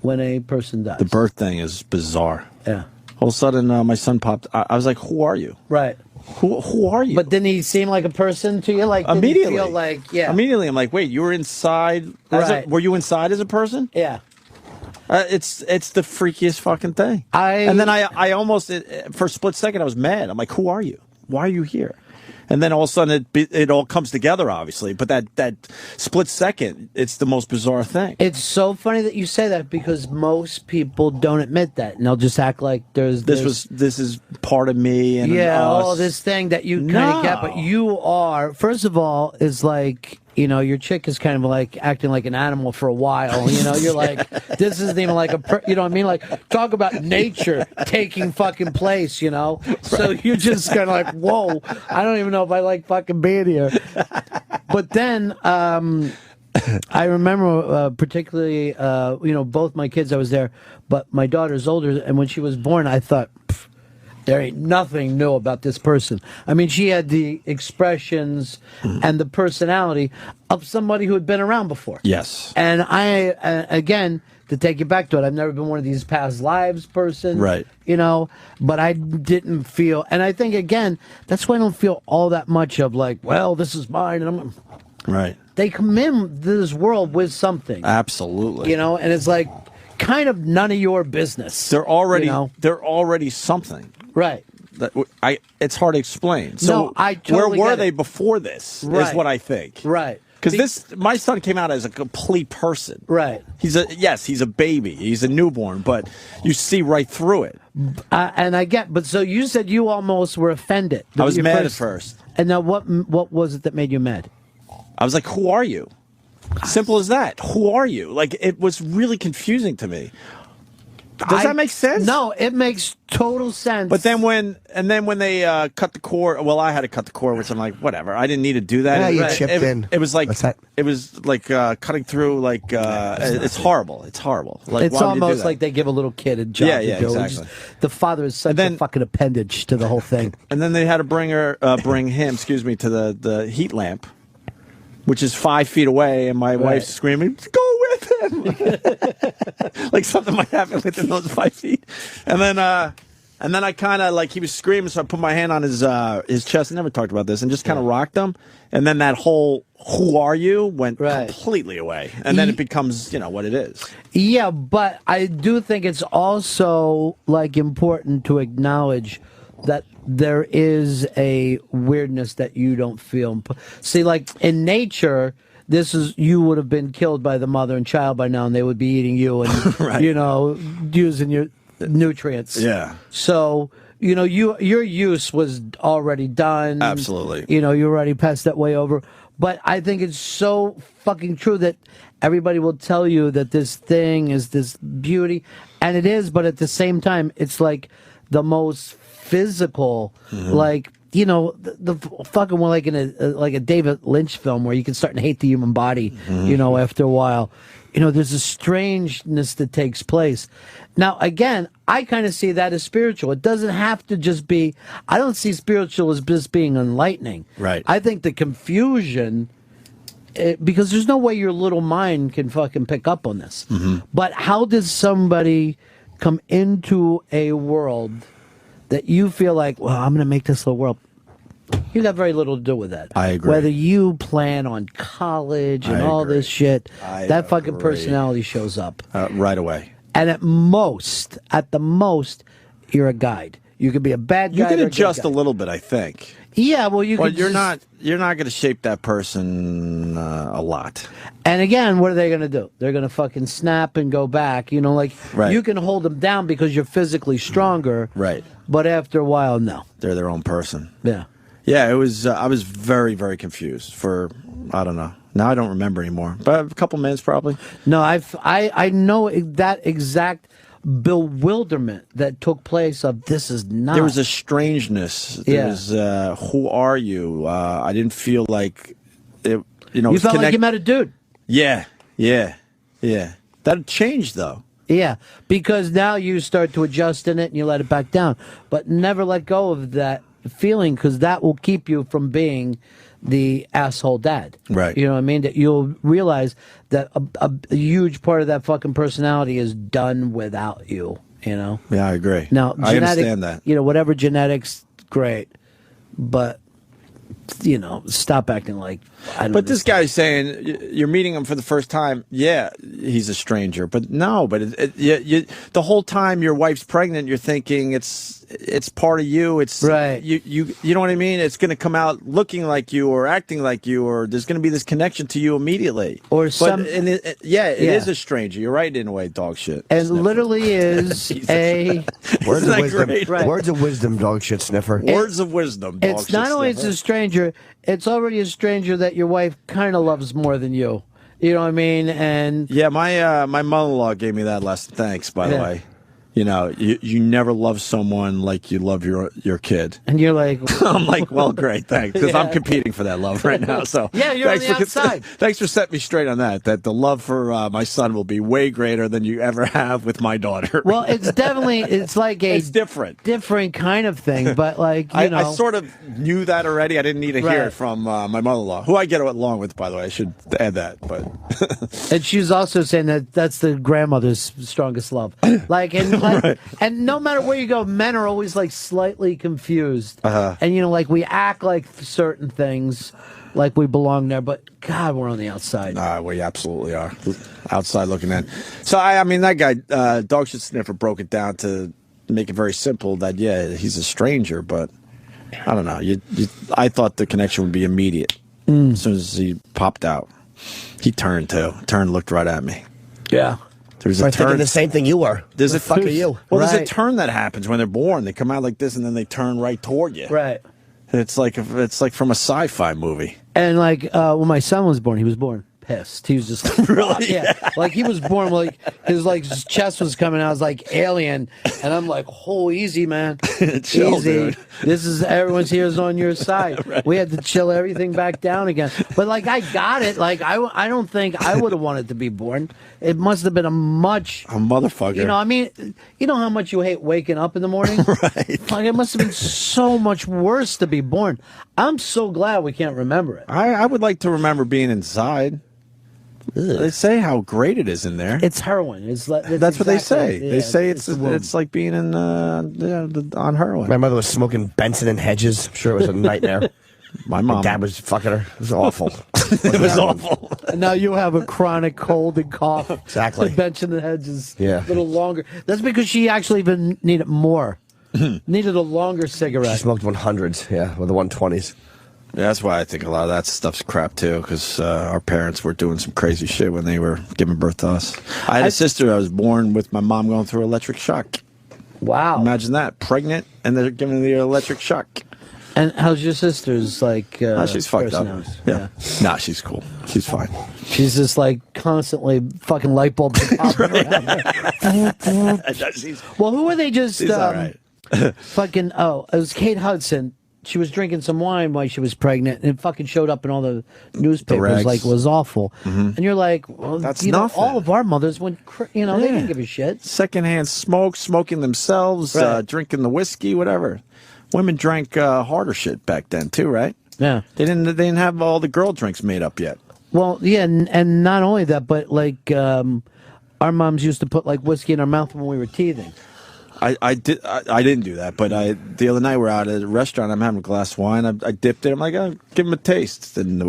when a person dies. The birth thing is bizarre. Yeah. All of a sudden, my son popped. I was like, "Who are you? Right. Who are you?" But didn't he seem like a person to you? Like, did immediately, he feel like, yeah. Immediately, I'm like, "Wait, you were inside? Right. Were you inside as a person?" Yeah. It's the freakiest fucking thing. And then I almost, for a split second, I was mad. I'm like, "Who are you? Why are you here?" And then all of a sudden it all comes together, obviously. But that split second, it's the most bizarre thing. It's so funny that you say that, because most people don't admit that, and they'll just act like this is part of me and us. this thing that you kind of get. But you are, first of all, is like, you know, your chick is kind of like acting like an animal for a while. You know, you're like, this isn't even like you know what I mean? Like, talk about nature taking fucking place, you know? So you're just kind of like, whoa, I don't even know if I like fucking being here. But then, I remember particularly, you know, both my kids, I was there, but my daughter's older, and when she was born, I thought, there ain't nothing new about this person. I mean, she had the expressions and the personality of somebody who had been around before. Yes. And I, again, to take you back to it, I've never been one of these past lives person. Right. You know, but I didn't feel, and I think, again, that's why I don't feel all that much of like, well, this is mine. And I'm, right. They come in this world with something. Absolutely. You know, and it's like kind of none of your business. They're already something. Right. It's hard to explain. So no, I totally where were get they it. before this? Right. Is what I think. Right. Because my son came out as a complete person. Right. He's a baby. He's a newborn, but you see right through it. And I get, but so you said you almost were offended. I was mad at first. And now what was it that made you mad? I was like, who are you? Simple as that. Who are you? Like, it was really confusing to me. Does that make sense? No, it makes total sense. But then when they cut the cord, well, I had to cut the cord, which I'm like, whatever. I didn't need to do that. Yeah, you chipped in. It was like What's that? It was like cutting through. Like it's horrible. It's horrible. Like, it's why would you do almost that? like they give a little kid a job to do. Exactly. The father is such a fucking appendage to the whole thing. And then they had to bring him, excuse me, to the heat lamp, which is 5 feet away, and my wife's screaming, "Go with him!" Like something might happen within those 5 feet. And then I kind of, like, he was screaming, so I put my hand on his chest. I never talked about this, and just kind of rocked him. And then that whole "who are you" went completely away, and then it becomes, you know, what it is. Yeah, but I do think it's also like important to acknowledge that there is a weirdness that you don't feel. See, like in nature, you would have been killed by the mother and child by now, and they would be eating you and you know, using your nutrients. Yeah. So, you know, your use was already done. Absolutely. You know, you already passed that way over. But I think it's so fucking true that everybody will tell you that this thing is this beauty, and it is, but at the same time, it's like the most physical, like, you know, the fucking one, like in a David Lynch film where you can start to hate the human body, you know, after a while. You know, there's a strangeness that takes place. Now, again, I kind of see that as spiritual. It doesn't have to just be, I don't see spiritual as just being enlightening. Right. I think the confusion, because there's no way your little mind can fucking pick up on this. But how does somebody come into a world that you feel like, well, I'm going to make this little world? You got very little to do with that. I agree. Whether you plan on college and all this shit, that fucking personality shows up right away. And at the most, you're a guide. You could be a bad guy. You can adjust a little bit, I think. Yeah, well, you. Well, can you're not going to shape that person a lot. And again, what are they going to do? They're going to fucking snap and go back. You know, like you can hold them down because you're physically stronger. Right. But after a while, no. They're their own person. Yeah. Yeah, it was. I was very, very confused for, I don't know. Now I don't remember anymore, but a couple minutes probably. No, I know that exact bewilderment that took place of this is not. There was a strangeness. There was, who are you? I didn't feel like it. You know, you felt like you met a dude. Yeah. That changed though. Yeah, because now you start to adjust in it and you let it back down. But never let go of that feeling, because that will keep you from being the asshole dad. Right. You know what I mean? That you'll realize that a huge part of that fucking personality is done without you, you know? Yeah, I agree. Now, I understand that. You know, whatever genetics, great. But, you know, stop acting like I don't But this guy's saying you're meeting him for the first time. Yeah, he's a stranger. But no, but the whole time your wife's pregnant, you're thinking it's part of you. It's right. You know what I mean? It's going to come out looking like you or acting like you, or there's going to be this connection to you immediately. Or some, it is a stranger. You're right in a way, dog shit. And sniffer. Literally is a words of wisdom. Right. Words of wisdom, dog shit sniffer. Words of wisdom. Dog it's not only it's a stranger. It's already a stranger that your wife kind of loves more than you. You know what I mean? And yeah, my mother-in-law gave me that lesson. Thanks, by the way. You know, you never love someone like you love your kid. And you're like... I'm like, well, great, thanks. Because I'm competing for that love right now. So yeah, you're on the outside. Thanks for setting me straight on that the love for my son will be way greater than you ever have with my daughter. Well, it's definitely... It's like a... It's different. Different kind of thing, but like, you know... I sort of knew that already. I didn't need to hear it from my mother-in-law, who I get along with, by the way. I should add that. But and she's also saying that that's the grandmother's strongest love. Like, and... Right. And no matter where you go, men are always like slightly confused. And you know, like we act like certain things, like we belong there, but God, we're on the outside. We absolutely are. Outside looking in. So I mean, that guy, Dog Shit Sniffer, broke it down to make it very simple that he's a stranger, but I don't know. I thought the connection would be immediate as soon as he popped out. He turned, looked right at me. Yeah. There's a turn. The same thing you are. There's a fuck are you? Well, there's a turn that happens when they're born. They come out like this, and then they turn right toward you. Right. It's like from a sci-fi movie. And like when my son was born, he was born pissed. He was just like, really, yeah. Like he was born like his chest was coming out. I was like alien, and I'm like, oh, easy, man, chill, easy. Dude. This is everyone's here is on your side. Right. We had to chill everything back down again. But like I got it. Like I don't think I would have wanted to be born. It must have been a motherfucker. You know, I mean, you know how much you hate waking up in the morning. Right. Like it must have been so much worse to be born. I'm so glad we can't remember it. I would like to remember being inside. Ugh. They say how great it is in there. It's heroin. That's what they say. Yeah, they say it's like being in on heroin. My mother was smoking Benson and Hedges. I'm sure it was a nightmare. My mom. My dad was fucking her. It was awful. It was awful. And now you have a chronic cold and cough. Exactly. Benching the hedges a little longer. That's because she actually even needed more. Needed a longer cigarette. She smoked 100s, with the 120s. Yeah, that's why I think a lot of that stuff's crap, too, because our parents were doing some crazy shit when they were giving birth to us. I had a sister I was born with my mom going through electric shock. Wow. Imagine that. Pregnant, and they're giving the electric shock. And how's your sister's, like, she's fucked up. Yeah. Nah, she's cool. She's fine. She's just, like, constantly fucking light bulbs popping around her. Well, who were they just... She's all right. Fucking... Oh, it was Kate Hudson. She was drinking some wine while she was pregnant, and it fucking showed up in all the newspapers like it was awful. And you're like, well, that's nothing. All of our mothers went, they didn't give a shit. Secondhand smoking themselves, drinking the whiskey, whatever. Women drank harder shit back then too, right? Yeah, they didn't have all the girl drinks made up yet. Well, yeah, and not only that, but like our moms used to put like whiskey in our mouth when we were teething. I didn't do that, but the other night we're out at a restaurant. I'm having a glass of wine. I dipped it. I'm like, give him a taste. And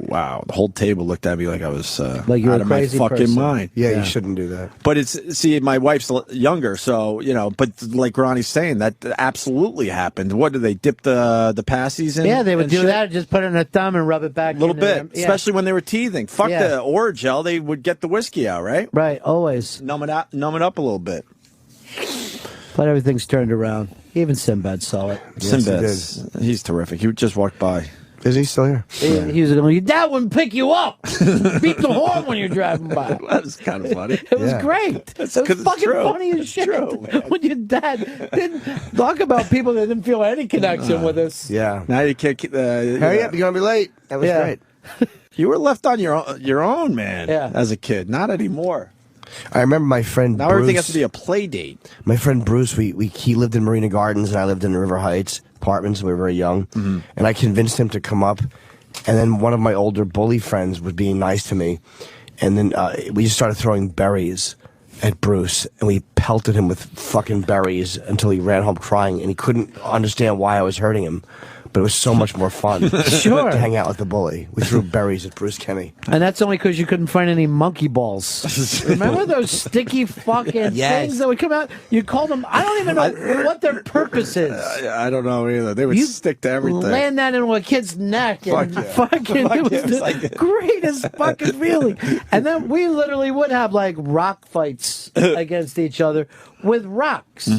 wow, the whole table looked at me like I was like you're out a of my crazy fucking person. mind. Yeah, you shouldn't do that. But my wife's younger, so But like Ronnie's saying, that absolutely happened. What do they dip the passies in? Yeah, they would do shit? that. Just put it in a thumb and rub it back a little bit, especially when they were teething. Fuck the Oragel, they would get the whiskey out, right? Right, always numb it up a little bit. But everything's turned around. Even Sinbad saw it. Sinbad, he's terrific. He just walked by. Is he still here? He was going, your dad wouldn't pick you up. Beat the horn when you're driving by. That was kind of funny. It was great. It was fucking funny as shit. True, when your dad didn't talk about people that didn't feel any connection with us. Yeah. Now you can't hurry up, you're going to be late. That was great. You were left on your own, man, Yeah. as a kid. Not anymore. I remember my friend Now Bruce, everything has to be a play date. My friend Bruce, he lived in Marina Gardens and I lived in River Heights apartments. We were very young, and I convinced him to come up. And then one of my older bully friends was being nice to me, and then we just started throwing berries at Bruce, and we pelted him with fucking berries until he ran home crying, and he couldn't understand why I was hurting him. But it was so much more fun Sure. to hang out with the bully. We threw berries at Bruce Kenny. And that's only because you couldn't find any monkey balls. Remember those sticky fucking things that would come out? You called them, I don't even know what their purpose is. I don't know either. They would stick to everything. Land that into a kid's neck and fucking, it was the greatest fucking feeling. And then we literally would have like rock fights against each other with rocks.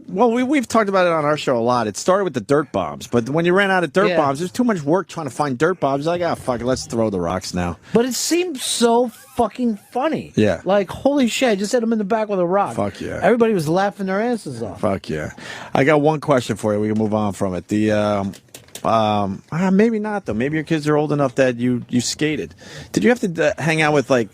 Well, we've talked about it on our show a lot. It started with the dirt bombs, but when you ran out of dirt bombs, there's too much work trying to find dirt bombs. Like, fuck it, let's throw the rocks now. But it seemed so fucking funny. Yeah. Like, holy shit, I just hit him in the back with a rock. Fuck yeah. Everybody was laughing their asses off. Fuck yeah. I got one question for you. We can move on from it. Maybe not, though. Maybe your kids are old enough that you skated. Did you have to hang out with, like,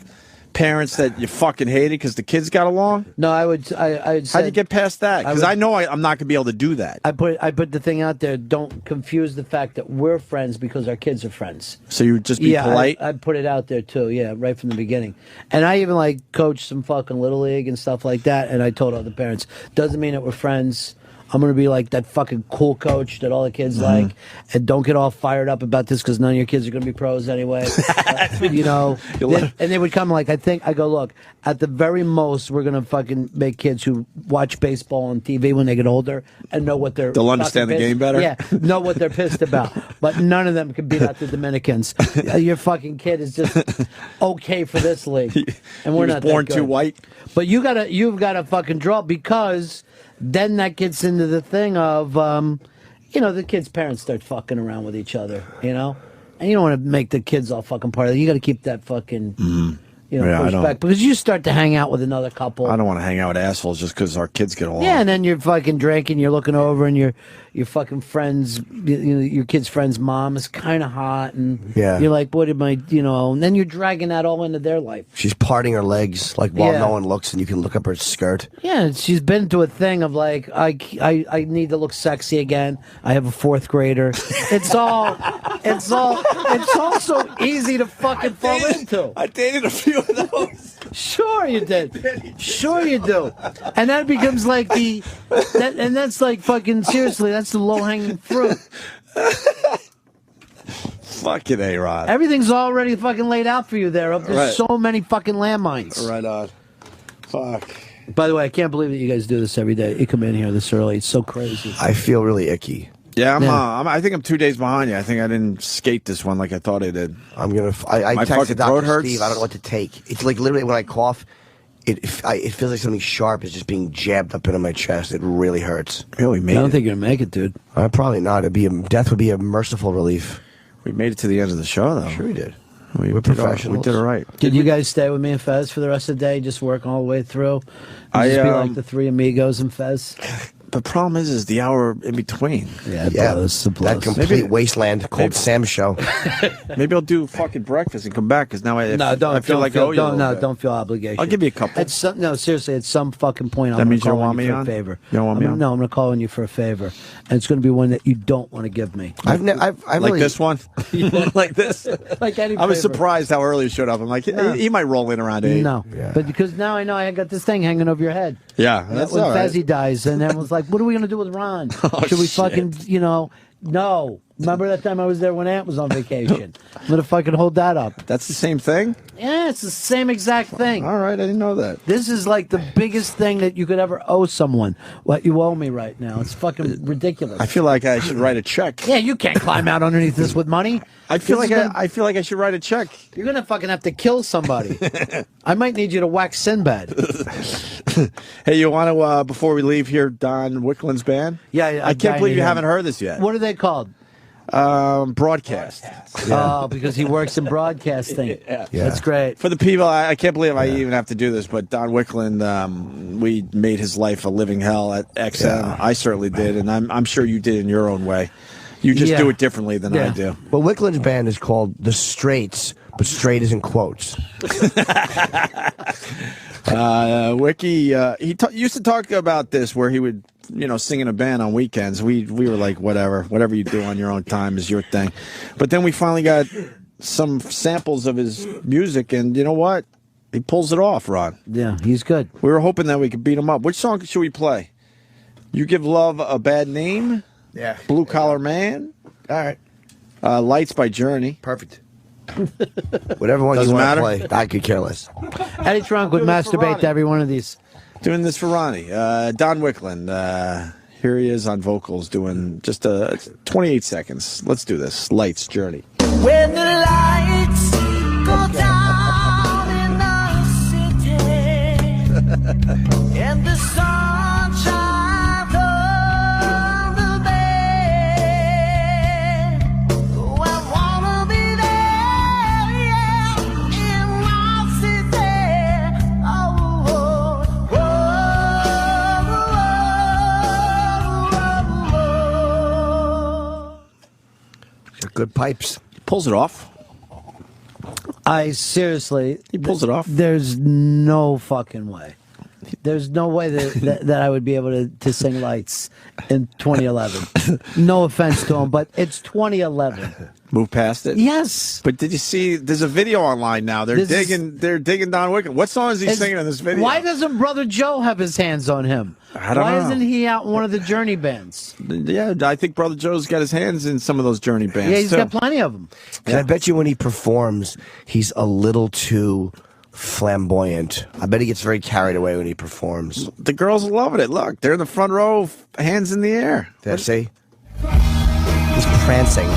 parents that you fucking hated because the kids got along? No, I would say. How'd you get past that? Because I know I'm not going to be able to do that. I put the thing out there, don't confuse the fact that we're friends because our kids are friends. So you would just be polite? I put it out there too, right from the beginning. And I even like coached some fucking Little League and stuff like that, and I told other parents, doesn't mean that we're friends. I'm going to be like that fucking cool coach that all the kids like. And don't get all fired up about this because none of your kids are going to be pros anyway. You know. And they would come like, I go, look, at the very most, we're going to fucking make kids who watch baseball on TV when they get older and know what they're... They'll understand the game better? Yeah, know what they're pissed about. But none of them can beat out the Dominicans. Your fucking kid is just okay for this league. And we're not born that good. too white. But you've got to fucking draw because... Then that gets into the thing of, the kids' parents start fucking around with each other, And you don't want to make the kids all fucking part of it. You got to keep that fucking, pushback. Because you start to hang out with another couple. I don't want to hang out with assholes just because our kids get along. Yeah, and then you're fucking drinking, you're looking over, and your fucking friends, your kid's friend's mom is kind of hot, and you're like, what am I, and then you're dragging that all into their life. She's parting her legs, like, while no one looks, and you can look up her skirt. Yeah, she's been to a thing of, like, I need to look sexy again. I have a fourth grader. It's all so easy to fucking fall into. I dated a few of those. Sure you did. Sure you do. And that becomes like and that's like fucking seriously, that's the low-hanging fruit. Fucking A-Rod. Everything's already fucking laid out for you there. There's so many fucking landmines. Right on. Fuck. By the way, I can't believe that you guys do this every day. You come in here this early. It's so crazy. I feel really icky. Yeah, I think I'm 2 days behind you. I think I didn't skate this one like I thought I did. I My texted fucking throat Dr. hurts. Steve. I don't know what to take. It's like literally when I cough, it feels like something sharp is just being jabbed up into my chest. It really hurts. Really made it. I don't think you're gonna make it, dude. Probably not. Death would be a merciful relief. We made it to the end of the show, though. Sure we did. We're professionals. We did it right. Did you guys stay with me and Fez for the rest of the day? Just work all the way through? Just be like the three amigos and Fez? The problem is the hour in between. Yeah, that complete wasteland called Sam's show. Maybe I'll do fucking breakfast and come back because now I feel like don't feel obligation. I'll give you a couple. No, seriously, at some fucking point, That I'm means you going don't want to me call you on? for a favor. You don't want me on? No, I'm going to call on you for a favor, and it's going to be one that you don't want to give me. I've like really, this one, like this. Like any I was favor. surprised how early it showed up. I'm like, he might roll in around 8. No, but because now I know I got this thing hanging over your head. Yeah, that's when all right. Fezzy dies, and everyone's like, "What are we going to do with Ron? Should we fucking, No. Remember that time I was there when Aunt was on vacation? I'm going to fucking hold that up. That's the same thing? Yeah, it's the same exact thing. All right, I didn't know that. This is like the biggest thing that you could ever owe someone. What you owe me right now. It's fucking ridiculous. I feel like I should write a check. Yeah, you can't climb out underneath this with money. I feel like I should write a check. You're going to fucking have to kill somebody. I might need you to wax Sinbad. Hey, you want to, before we leave here, Don Wicklan's band? Yeah, I can't believe you haven't heard this yet. What are they called? Broadcast. Oh, because he works in broadcasting. Yeah. That's great. For the people, I can't believe I even have to do this, but Don Wicklan, we made his life a living hell at XM. Yeah. I certainly did, and I'm sure you did in your own way. You just do it differently than I do. Well, Wicklan's band is called The Straits, but straight is in quotes. Wiki, he used to talk about this where he would, sing in a band on weekends. We were like, whatever you do on your own time is your thing. But then we finally got some samples of his music, and you know what? He pulls it off, Ron. Yeah, he's good. We were hoping that we could beat him up. Which song should we play? You Give Love a Bad Name? Yeah. Blue Collar Man? All right. Lights by Journey. Perfect. Whatever one Doesn't you want to matter? play, I could care less. Eddie Trunk would masturbate to every one of these. Doing this for Ronnie. Don Wicklan. Here he is on vocals doing just 28 seconds. Let's do this. Lights, Journey. When the lights go down in the city and the sun shines on the bay, oh, I wanna be there, yeah, in my city. Oh, oh, oh, oh, oh. Got good pipes. Pulls it off. I seriously, He pulls it off. There's no fucking way. There's no way that I would be able to sing Lights in 2011. No offense to him, but it's 2011. Move past it. Yes. But did you see? There's a video online now. They're digging Don Wicklan. What song is he singing in this video? Why doesn't Brother Joe have his hands on him? I don't Why know. isn't he out in one of the Journey bands? Yeah, I think Brother Joe's got his hands in some of those Journey bands. Yeah, he's too. got plenty of them. And I bet you when he performs, he's a little too flamboyant. I bet he gets very carried away when he performs. The girls are loving it. Look, they're in the front row, hands in the air. Did I say? He's prancing.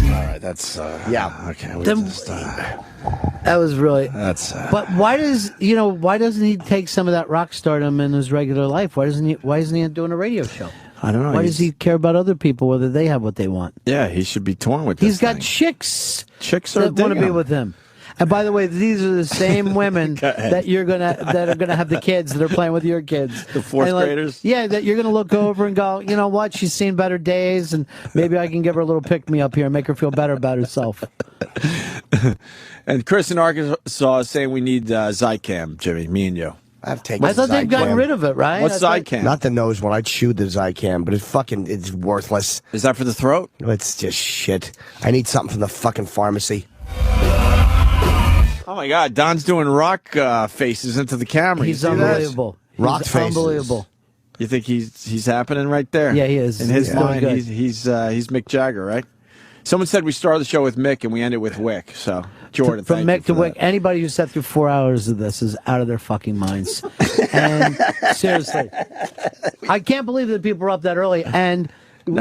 All right, that's Yeah. Okay, we Then- just, That was really. that's. But why doesn't he take some of that rock stardom in his regular life? Why isn't he doing a radio show? I don't know. Why does he care about other people, whether they have what they want? Yeah, he should be torn with this. He's got thing. chicks Chicks are that want to digging be him. with him. And by the way, these are the same women that are gonna have the kids that are playing with your kids. The fourth And, graders? Yeah, that you're gonna look over and go, you know what? She's seen better days, and maybe I can give her a little pick me up here and make her feel better about herself. And Chris in Arkansas is saying we need Zycam, Jimmy, me and you. I've taken. I thought they've gotten Zycam. rid of it, right? What's I thought- Zycam? Not the nose one. I chewed the Zycam, but it's worthless. Is that for the throat? It's just shit. I need something from the fucking pharmacy. Oh my God, Don's doing rock faces into the camera. He's You see that? unbelievable. Rock He's faces. unbelievable. You think he's happening right there? Yeah, he is. In his He's doing mind, good. he's Mick Jagger, right? Someone said we start the show with Mick and we end it with Wick. So Jordan, From thank Mick you to for Wick, that. anybody who sat through 4 hours of this is out of their fucking minds. And seriously, I can't believe that people are up that early. And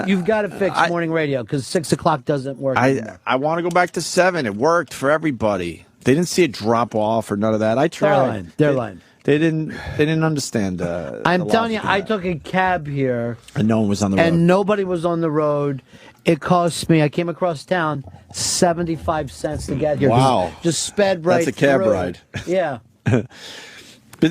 you've got to fix morning radio because 6 o'clock doesn't work. anymore. I want to go back to 7. It worked for everybody. They didn't see it drop off or none of that. I tried. They're lying. They didn't understand. I'm the telling you, logic of I that. took a cab here, And no one was on the road. and nobody was on the road. It cost me, I came across town, 75 cents to get here. Wow. Just sped right That's a cab through. ride. Yeah. But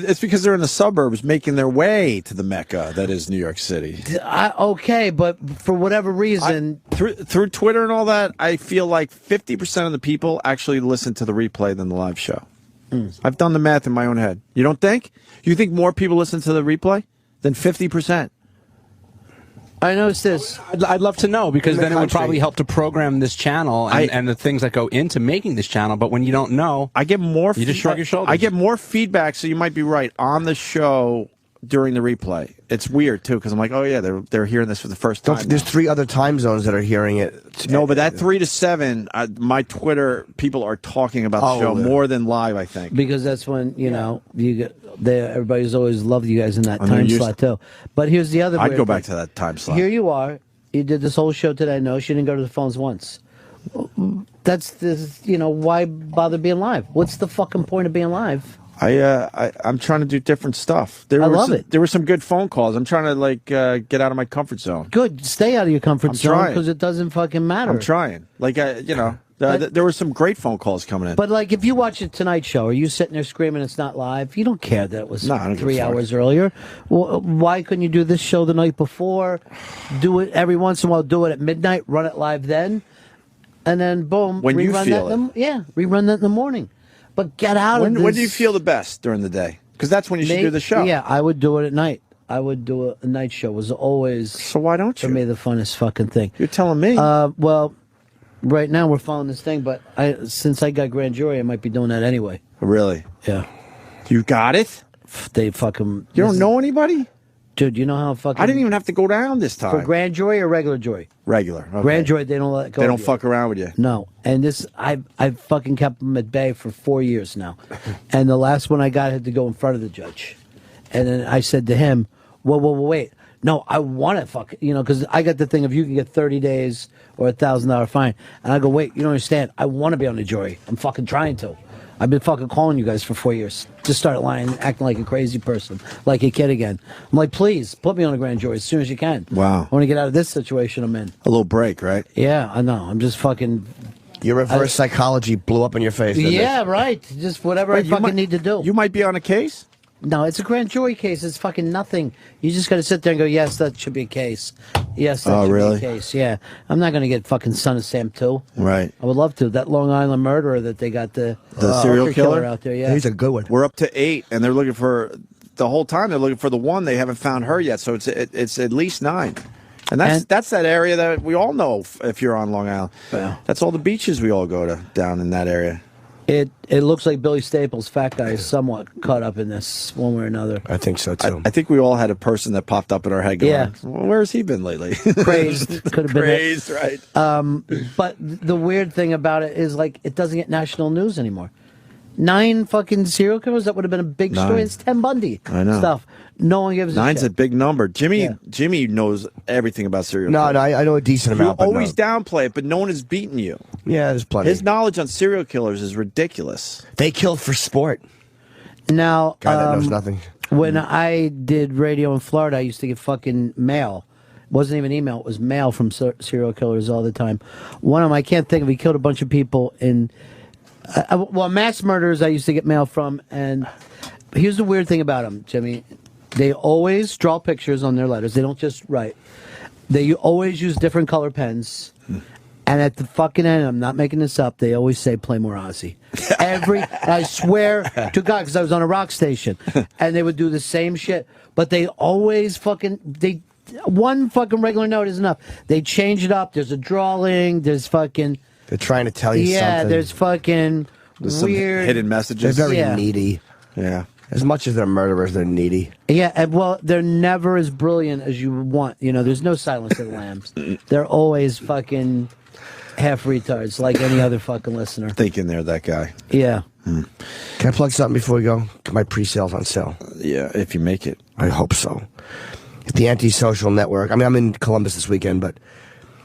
it's because they're in the suburbs making their way to the Mecca that is New York City. Okay, but for whatever reason, Through Twitter and all that, I feel like 50% of the people actually listen to the replay than the live show. I've done the math in my own head. You don't think? You think more people listen to the replay than 50%? I noticed this. I'd love to know because In the then it would country. probably help to program this channel and the things that go into making this channel. But when you don't know, I get more. You just shrug your shoulders. I get more feedback, so you might be right on the show during the replay. It's weird too because I'm like, oh yeah, they're hearing this for the first time. There's 3 other time zones that are hearing it. No, but that 3 to 7, my Twitter people are talking about the show more than live. I think. Because that's when, everybody's always loved you guys in that And they're time used- slot, too. But here's the other I'd weird go back thing. to that time slot. Here you are. You did this whole show today. No, she didn't go to the phones once. That's why bother being live? What's the fucking point of being live? I'm trying to do different stuff. I love it. There were some good phone calls. I'm trying to get out of my comfort zone. Good. Stay out of your comfort zone trying. because it doesn't fucking matter. I'm trying. There were some great phone calls coming in. But like, if you watch the Tonight Show, are you sitting there screaming it's not live? You don't care that it was No, I don't give a 3 fuck. hours earlier. Well, why couldn't you do this show the night before? Do it every once in a while. Do it at midnight. Run it live then, and then boom. When you rerun feel that in rerun that in the morning. But get out of this. When do you feel the best during the day? Because that's when you should do the show. Yeah, I would do it at night. I would do a night show. It was always So why don't for you? me the funnest fucking thing. You're telling me. Well, right now we're following this thing, but since I got grand jury, I might be doing that anyway. Really? Yeah. You got it? They fucking. You don't know anybody? Dude, you know how fucking. I didn't even have to go down this time. For grand jury or regular jury? Regular. Okay. Grand jury, they don't let it go. They of don't you. fuck around with you. No, and this I've fucking kept them at bay for 4 years now, and the last one I got had to go in front of the judge, and then I said to him, "Whoa, wait, no, I want to fuck, because I got the thing of you can get 30 days or $1,000 fine, and I go, wait, you don't understand, I want to be on the jury, I'm fucking trying to." I've been fucking calling you guys for 4 years. Just started lying, acting like a crazy person, like a kid again. I'm like, please, put me on a grand jury as soon as you can. Wow. I want to get out of this situation I'm in. A little break, right? Yeah, I know. I'm just fucking... Your reverse psychology blew up in your face. Didn't Yeah, it? right. Just whatever Wait, I fucking need to do. You might be on a case? No, it's a grand jury case. It's fucking nothing. You just got to sit there and go, yes, that should be a case. Yes, that should really? be a case. Yeah. I'm not going to get fucking Son of Sam 2. Right. I would love to. That Long Island murderer that they got the serial hooker killer out there. Yeah. He's a good one. We're up to 8, and they're looking for the whole time. They're looking for the one. They haven't found her yet, so it's at least 9. And that's that area that we all know if you're on Long Island. Yeah. That's all the beaches we all go to down in that area. It looks like Billy Staples, fat guy, is somewhat caught up in this one way or another. I think so too. I think we all had a person that popped up in our head going, Yeah. well, where's he been lately? Crazed. Could have been it. Crazed, right. But the weird thing about it is, like, it doesn't get national news anymore. 9 fucking serial killers, that would have been a big 9. story. It's Ted Bundy I know. stuff. No one gives a 9's shit. a big number. Jimmy Yeah. Jimmy knows everything about serial No, killers. no, I know a decent You amount. But always no. downplay it, but no one has beaten you. Yeah, there's plenty. His knowledge on serial killers is ridiculous. They killed for sport. Now, Guy that knows nothing. when I did radio in Florida, I used to get fucking mail. It wasn't even email, it was mail from serial killers all the time. One of them, I can't think of, he killed a bunch of people in... mass murders I used to get mail from, and here's the weird thing about them, Jimmy. They always draw pictures on their letters. They don't just write. They always use different color pens. And at the fucking end, I'm not making this up, they always say, play more Ozzy. I swear to God, because I was on a rock station, and they would do the same shit. But they always one fucking regular note is enough. They change it up. There's a drawing. There's fucking... They're trying to tell you something. Yeah, there's fucking There's some weird... hidden They're messages. very Yeah. needy. Yeah. As much as they're murderers, they're needy. Yeah, and well, they're never as brilliant as you want. There's no Silence of the Lambs. They're always fucking half retards, like any other fucking listener. Thinking they're that guy. Yeah. Can I plug something before we go? My pre-sale's on sale. Yeah, if you make it. I hope so. At the Antisocial Network. I mean, I'm in Columbus this weekend, but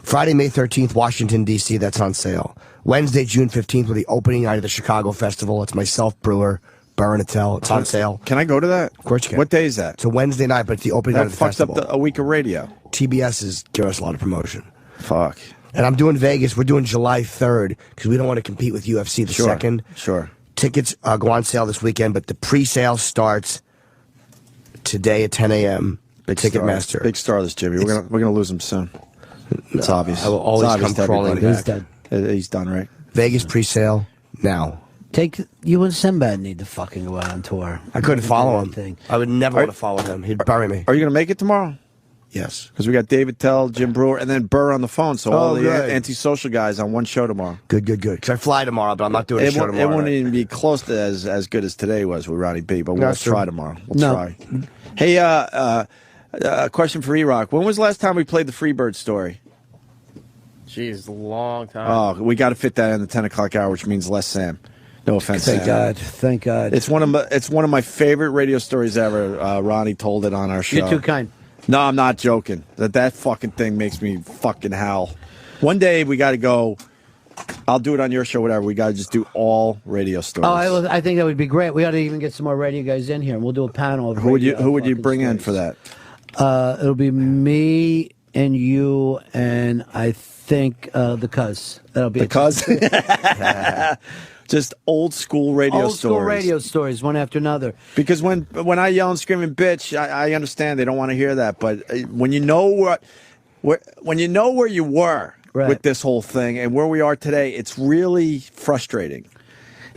Friday, May 13th, Washington, D.C., that's on sale. Wednesday, June 15th, with the opening night of the Chicago Festival. It's myself, Brewer, Burr and Attell. It's on sale. Can I go to that? Of course you can. What day is that? It's a Wednesday night, but it's the opening night That of the fucks up festival. a week of radio. TBS is giving us a lot of promotion. Fuck. And I'm doing Vegas. We're doing July 3rd because we don't want to compete with UFC the 2nd. Sure. Tickets go on sale this weekend, but the pre-sale starts today at 10 a.m. Ticketmaster. Big star, this Jimmy. We're gonna lose him soon. It's obvious. I will always It's obvious come to crawling everybody. He's dead. He's done, right? Vegas pre-sale now. You and Sinbad need to fucking go out on tour. I couldn't follow him. Thing. I would never want to follow him. He'd bury me. Are you gonna make it tomorrow? Yes. Because we got David Tell, Jim Brewer, and then Burr on the phone. So all the good. antisocial guys on one show tomorrow. Good. Because I fly tomorrow, but I'm not doing a show It tomorrow. won't night. even be close to as good as today was with Ronnie B. But we'll That's true. try tomorrow. We'll No. try. Hey, question for E-Rock. When was the last time we played the Freebird story? Jeez, a long time. Oh, we got to fit that in the 10 o'clock hour, which means less Sam. No offense, Thank Sam. God. Thank God. It's one of my favorite radio stories ever. Ronnie told it on our show. You're too kind. No, I'm not joking. That fucking thing makes me fucking howl. One day we got to go I'll do it on your show, whatever. We got to just do all radio stories. Oh, I think that would be great. We ought to even get some more radio guys in here, and we'll do a panel of Who would you radio bring in stories. for that? It'll be me and you, and I think the cuz. That'll be The cuz? Just old school radio old school stories. radio stories, one after another. Because when I yell and scream and bitch, I understand they don't want to hear that. But when you know when you know where you were with this whole thing and where we are today, it's really frustrating.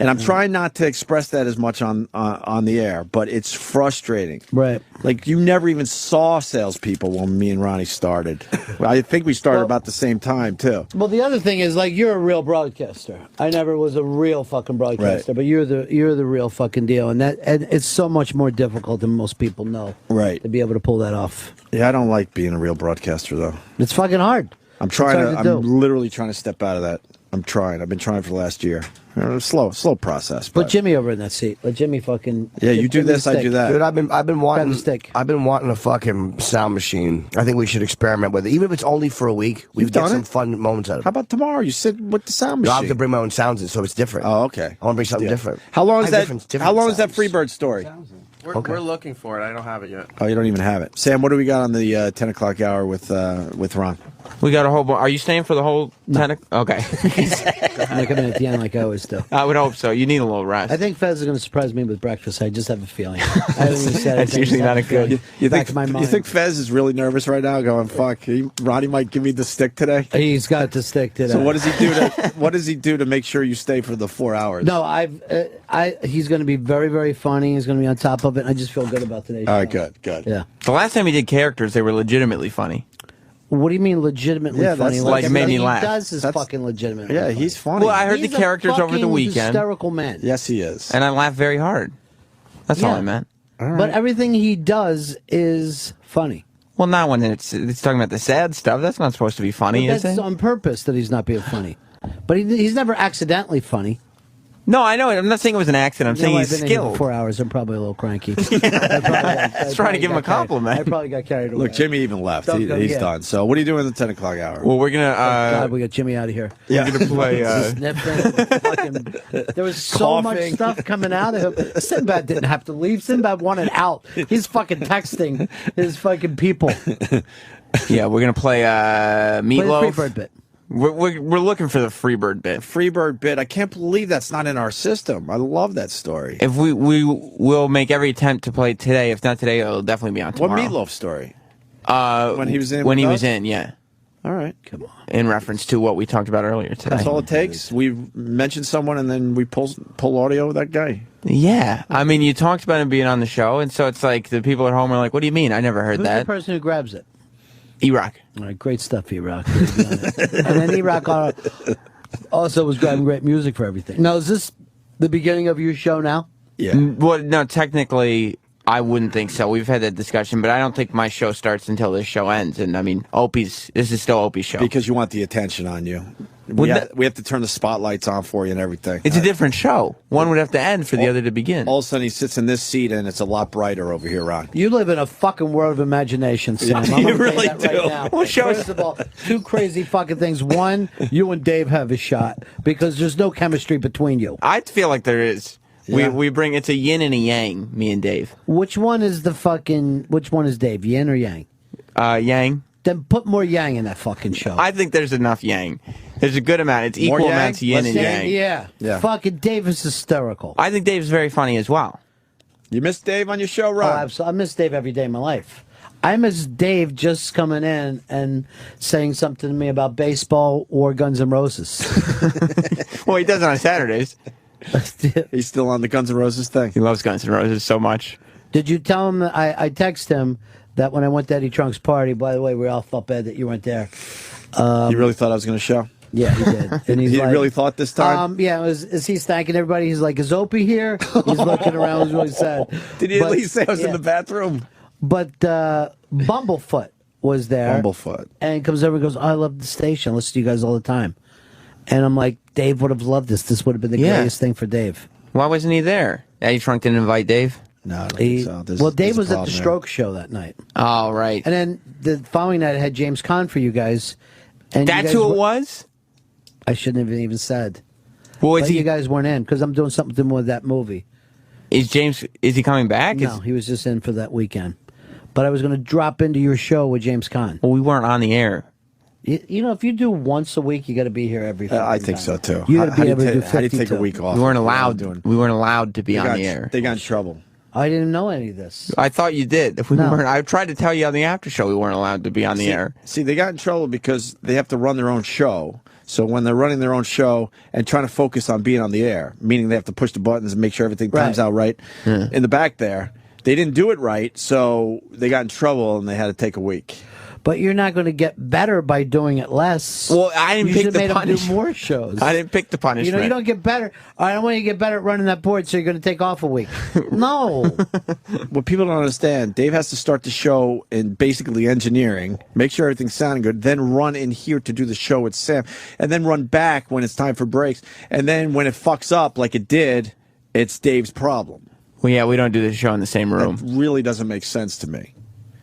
And I'm trying not to express that as much on the air, but it's frustrating. Right. Like, you never even saw salespeople when me and Ronnie started. I think we started about the same time, too. Well, the other thing is, like, you're a real broadcaster. I never was a real fucking broadcaster, but you're the real fucking deal, and it's so much more difficult than most people know. Right. To be able to pull that off. Yeah, I don't like being a real broadcaster, though. It's fucking hard. I'm literally trying to step out of that. I'm trying. I've been trying for the last year. Slow process. Put Jimmy over in that seat. Let Jimmy fucking. Yeah, you do this, I do that. Dude, I've been wanting a fucking sound machine. I think we should experiment with it, even if it's only for a week. We've got some fun moments out of it. How about tomorrow? You sit with the sound machine. I have to bring my own sounds in, so it's different. Oh, okay. I want to bring something different. How long is I have that? different How long is that sounds. Freebird story? We're looking for it. I don't have it yet. Oh, you don't even have it. Sam, what do we got on the 10 o'clock hour with Ron? We got a whole. Are you staying for the whole 10? Okay. I'm gonna come in at the end like I always do. I would hope so. You need a little rest. I think Fez is going to surprise me with breakfast. I just have a feeling. I haven't even said That's anything, usually just have not a a feeling. good- You Back think of my mind. You think Fez is really nervous right now, going, "Fuck, Ronnie might give me the stick today"? He's got the stick today. So what does he do to what does he do to make sure you stay for the 4 hours? No, he's going to be very, very funny. He's going to be on top of it. I just feel good about today's show. All right, good. Yeah. The last time he did characters, they were legitimately funny. What do you mean legitimately Yeah, funny? that's like made me everything laugh. He does is fucking legitimately Yeah, funny. he's funny. Well, I heard He's the characters a over the fucking weekend, hysterical man. Yes, he is. and I laughed very hard. That's all Yeah. I meant. But everything he does is funny. Well, not when it's talking about the sad stuff. That's not supposed to be funny, But is that's it? on purpose that he's not being funny. But he's never accidentally funny. No, I know. I'm not saying it was an accident. I'm saying I've he's been in here for skilled. 4 hours. I'm probably a little cranky. Just trying to give him a compliment. I probably got carried away. Look, Jimmy even left. Don't go He's yet. done. So what are you doing at the 10 o'clock hour? Well, we're gonna. God, we got Jimmy out of here. Yeah. We're gonna play. Sniffing, there was so much Coughing. stuff coming out of him. Sinbad didn't have to leave. Sinbad wanted out. He's fucking texting his fucking people. Yeah, we're gonna play Play the Meatloaf. Freebird bit. We're looking for the Freebird bit. Freebird bit. I can't believe that's not in our system. I love that story. If we will make every attempt to play it today. If not today, it'll definitely be on What tomorrow. Meatloaf story? When he was in When with he us? was in, yeah. All right. Come on. In reference to what we talked about earlier today. That's all it takes. We mention someone and then we pull audio with that guy. Yeah, I mean, you talked about him being on the show, and so it's like the people at home are like, "What do you mean? I never heard Who's the that." person who grabs it? E-Rock. All right, great stuff, E-Rock. And then E-Rock also was grabbing great music for everything. Now, is this the beginning of your show now? Yeah. Well, no, technically, I wouldn't think so. We've had that discussion, but I don't think my show starts until this show ends. And I mean, this is still Opie's show. Because you want the attention on you. Well, We have to turn the spotlights on for you and everything. It's a different show. One would have to end for the other to begin. All of a sudden, he sits in this seat and it's a lot brighter over here, Ron. You live in a fucking world of imagination, Sam. Yeah, I'm you gonna really say that do. right now. Well, show us- First of all, two crazy fucking things. One, you and Dave have a shot because there's no chemistry between you. I feel like there is. Yeah. We bring it's a yin and a yang. Me and Dave. Which one is Dave? Yin or Yang? Yang. Then put more Yang in that fucking show. I think there's enough yang. There's a good amount. It's equal yang? amounts of yin and yang. Yeah. Fucking Dave is hysterical. I think Dave's very funny as well. You miss Dave on your show, Oh, Ron? absolutely. I miss Dave every day of my life. I miss Dave just coming in and saying something to me about baseball or Guns N' Roses. Well, he does it on Saturdays. He's still on the Guns N' Roses thing. He loves Guns N' Roses so much. Did you tell him? I text him that when I went to Eddie Trunk's party. By the way, we all felt bad that you weren't there. You really thought I was going to show? Yeah, he did. And he's He like, really thought this time? Yeah, is he thanking everybody? He's like, is Opie here? He's looking around. He's really sad. Did he at But- least say I was in yeah. the bathroom? But Bumblefoot was there. Bumblefoot. And comes over and goes, I love the station. I listen to you guys all the time. And I'm like, Dave would have loved this. This would have been the Yeah. greatest thing for Dave. Why wasn't he there? Eddie Trunk didn't invite Dave? No, I don't He- think so. There's- well, Dave there's a was at the problem there. Stroke show that night. Oh, right. And then the following night, I had James Caan for you guys. And you That's guys who were- it was? I shouldn't have even said. Well, But you guys weren't in because I'm doing something more with that movie. Is he coming back? No, he was just in for that weekend. But I was going to drop into your show with James Caan. Well, we weren't on the air. You know, if you do once a week, you got to be here every. I think so too. You got to be able to do How do you 52. take a week off? We weren't allowed. We weren't allowed to be on the air. They got in trouble. I didn't know any of this. I thought you did. If we No. weren't, I tried to tell you on the after show we weren't allowed to be on the air. See, they got in trouble because they have to run their own show. So when they're running their own show and trying to focus on being on the air, meaning they have to push the buttons and make sure everything times out right, in the back there, they didn't do it right, so they got in trouble and they had to take a week. But you're not going to get better by doing it less. Well, I didn't you pick should the have made them do punishment. more shows. I didn't pick the punishment. You know, you don't get better. I don't want you to get better at running that board, so you're going to take off a week. No. What people don't understand, Dave has to start the show in basically engineering, make sure everything's sounding good, then run in here to do the show with Sam, and then run back when it's time for breaks. And then when it fucks up like it did, it's Dave's problem. Well, yeah, we don't do the show in the same room. That really doesn't make sense to me.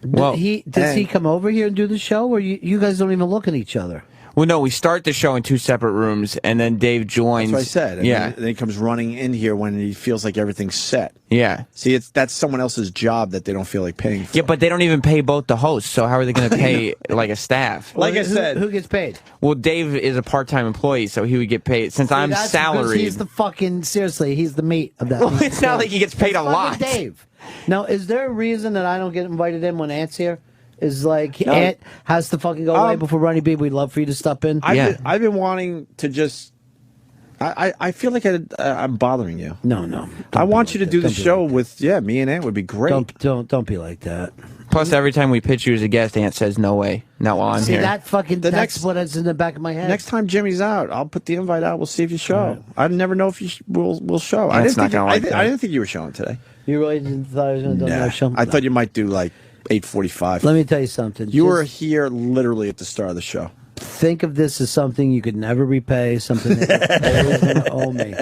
Well, does he come over here and do the show, or you guys don't even look at each other? Well, no, we start the show in two separate rooms, and then Dave joins. That's what I said. And Yeah. then he comes running in here when he feels like everything's set. Yeah. See, that's someone else's job that they don't feel like paying for. Yeah, but they don't even pay both the hosts, so how are they going to pay like a staff? Like I said, who gets paid? Well, Dave is a part-time employee, so he would get paid. Since I'm That's because salaried, he's the fucking, seriously, he's the meat of that. Well, it's not like he gets paid That's a lot. fucking Dave. Now, is there a reason that I don't get invited in when Ant's here? Is like No. Ant has to fucking go away before Ronnie B. We'd love for you to step in. I've been wanting to just. I feel like I'm bothering you. No. I want you to do the Don't be show with me and Ant would be great. Don't be like that. Plus, every time we pitch you as a guest, Ant says no way. Not while I'm See here. that fucking. That's what is in the back of my head. Next time Jimmy's out, I'll put the invite out. We'll see if you show. I never know if you will show. Ant's not gonna like that. I didn't think you were showing today. You really didn't thought I was going to do another show? I thought you might do like 8:45. Let me tell you something. You were here literally at the start of the show. Think of this as something you could never repay, something that you're always going to owe me.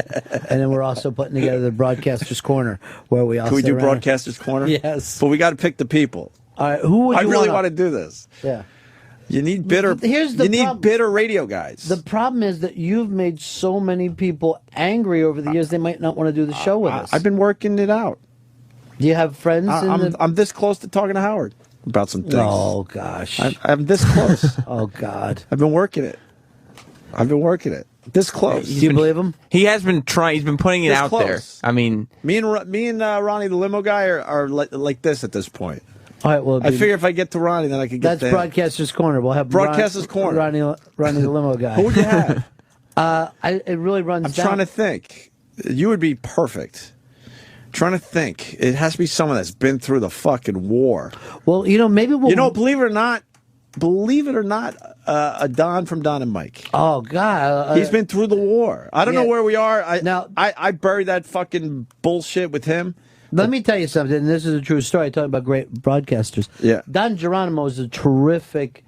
And then we're also putting together the Broadcaster's Corner, where we all Can we sit do around. Broadcaster's Corner? Yes. But we got to pick the people. All right, who would I you really wanna- want to do this. Yeah. You need bitter. Here's the you need problem. bitter radio guys. The problem is that you've made so many people angry over the years, they might not want to do the show with us. I've been working it out. Do you have friends I'm this close to talking to Howard about some things. Oh, gosh. I'm this close. Oh, God. I've been working it. This close. Do you believe him? He has been trying. He's been putting it This out close. there. I mean, Me and Ronnie, the limo guy, are like this at this point. All right, well, I figure if I get to Ronnie, then I could get that's to him. Broadcaster's Corner. We'll have Broadcaster's Corner. Ronnie the limo guy. Who would you have? It really runs I'm down. trying to think. You would be perfect. Trying to think. It has to be someone that's been through the fucking war. Well, maybe we'll. Believe it or not, a Don from Don and Mike. Oh God, He's been through the war. I don't know where we are. Now- I buried that fucking bullshit with him. Let me tell you something. And this is a true story. Talking about great broadcasters. Yeah. Don Geronimo is a terrific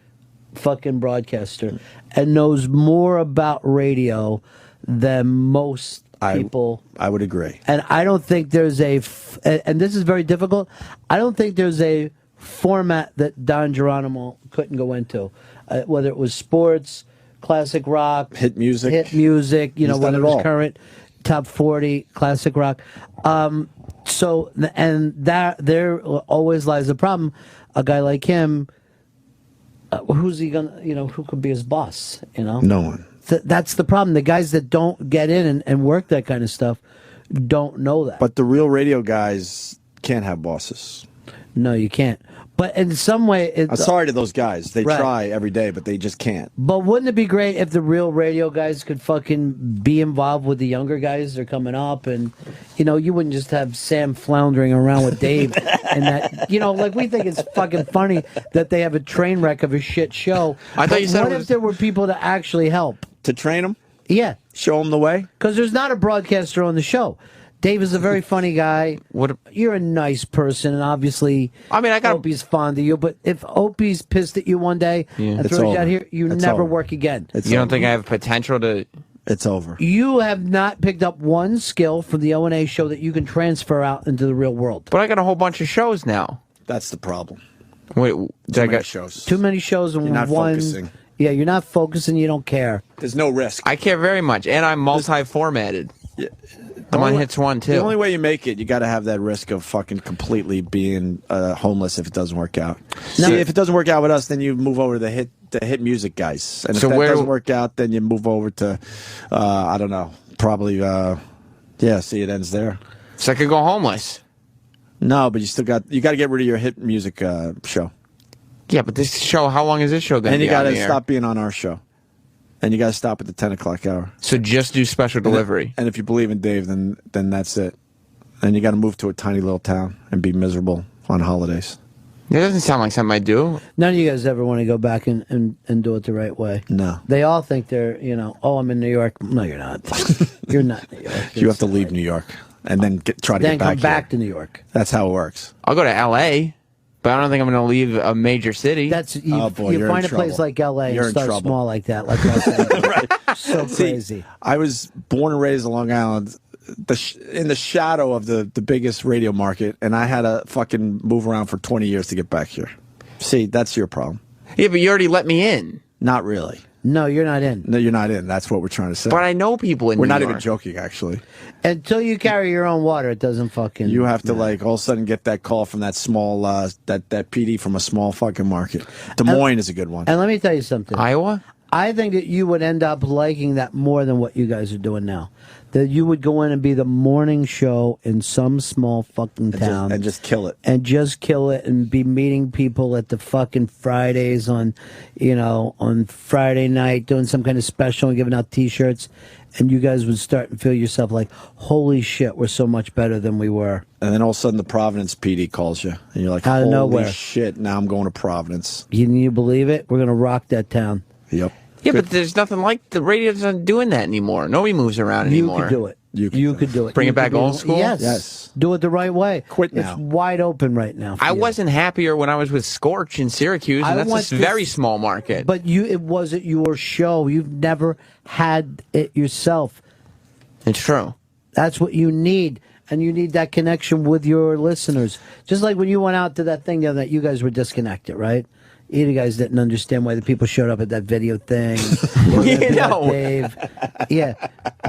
fucking broadcaster and knows more about radio than most people. I would agree. And I don't think there's and this is very difficult. I don't think there's a format that Don Geronimo couldn't go into, whether it was sports, classic rock, hit music, you know, He's done whether it it was all. current, top 40, classic rock. So, and that there always lies the problem. A guy like him, who's he gonna, who could be his boss, No one. That's the problem. The guys that don't get in and work that kind of stuff don't know that. But the real radio guys can't have bosses. No, you can't. But in some way, I'm sorry to those guys. They Right. try every day, but they just can't. But wouldn't it be great if the real radio guys could fucking be involved with the younger guys that are coming up, and you wouldn't just have Sam floundering around with Dave, and that like we think it's fucking funny that they have a train wreck of a shit show. I thought you said what it was- if there were people to actually help? To train them? Yeah. Show them the way? Because there's not a broadcaster on the show. Dave is a very funny guy. You're a nice person, and obviously, Opie's fond of you. But if Opie's pissed at you one day and It's throws you out over. here, you It's never over. work again. you don't think I have potential to? It's over. You have not picked up one skill from the O&A show that you can transfer out into the real world. But I got a whole bunch of shows now. That's the problem. Wait, Too many shows. Too many shows in You're not one focusing. Yeah, you're not focusing. You don't care. There's no risk. I care very much, and I'm multi-formatted. I'm on Hits 1 too. The only way you make it, you got to have that risk of fucking completely being homeless if it doesn't work out. No. See, if it doesn't work out with us, then you move over to the hit music guys, and if So that where- doesn't work out, then you move over to I don't know, probably yeah. See, it ends there. So I could go homeless. No, but you got to get rid of your hit music show, Yeah, but this show, how long is this show going to and be you got on to the air? stop being on our show, and you got to stop at the 10 o'clock hour. So just do special delivery. And if you believe in Dave, then that's it. And you got to move to a tiny little town and be miserable on holidays. That doesn't sound like something I do. None of you guys ever want to go back and do it the right way. No. They all think they're, oh, I'm in New York. No, you're not. You're not in New York. You have to leave New York and then try to Then get back come back here. to New York. That's how it works. I'll go to L.A., but I don't think I'm going to leave a major city. That's you, Oh, boy, you you're find in a place trouble. like L.A. You're and in start trouble. small like that. Like Los Angeles. So crazy. I was born and raised on Long Island, in the shadow of the biggest radio market, and I had to fucking move around for 20 years to get back here. See, that's your problem. Yeah, but you already let me in. Not really. No, you're not in. No, you're not in. That's what we're trying to say. But I know people in We're New not York. even joking, actually. Until you carry your own water, it doesn't fucking. You have to like all of a sudden get that call from that small that PD from a small fucking market. Des Moines is a good one. And let me tell you something. Iowa? I think that you would end up liking that more than what you guys are doing now. That you would go in and be the morning show in some small fucking town and just kill it. and just kill it and be meeting people at the fucking Fridays on Friday night doing some kind of special and giving out T-shirts, and you guys would start and feel yourself like, holy shit, we're so much better than we were. And then all of a sudden the Providence PD calls you, and you're like, Out of holy nowhere. shit! Now I'm going to Providence. You believe it? We're gonna rock that town. Yep. Yeah, but there's nothing like the radio's not doing that anymore. Nobody moves around You anymore. could do it. You could do it. Bring You it back could be- old school? Yes. Yes. Do it the right way. Quit It's now. wide open right now. for I you. wasn't happier when I was with Scorch in Syracuse, I and that's want a very this- small market. But it wasn't your show. You've never had it yourself. It's true. That's what you need. And you need that connection with your listeners. Just like when you went out to that thing the other night, you guys were disconnected, right? You guys didn't understand why the people showed up at that video thing. They were gonna be like, know. Dave. Yeah.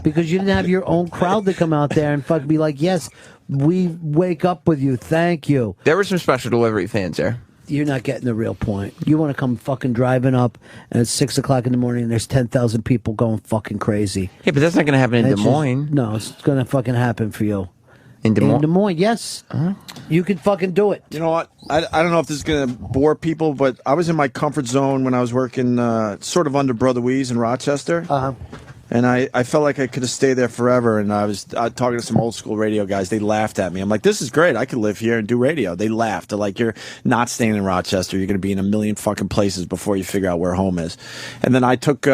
Because you didn't have your own crowd to come out there and fucking be like, yes, we wake up with you. Thank you. There were some special delivery fans there. You're not getting the real point. You want to come fucking driving up, and it's 6 o'clock in the morning, and there's 10,000 people going fucking crazy. Yeah, but that's not going to happen in It's Des just- Moines. no, it's going to fucking happen for you. In Des Moines? In Des Moines, yes. You could fucking do it. You know what? I don't know if this is going to bore people, but I was in my comfort zone when I was working sort of under Brother Weeze in Rochester. Uh-huh. And I felt like I could have stayed there forever. And I was talking to some old school radio guys. They laughed at me. I'm like, this is great. I could live here and do radio. They laughed. They're like, you're not staying in Rochester. You're going to be in a million fucking places before you figure out where home is. And then I took...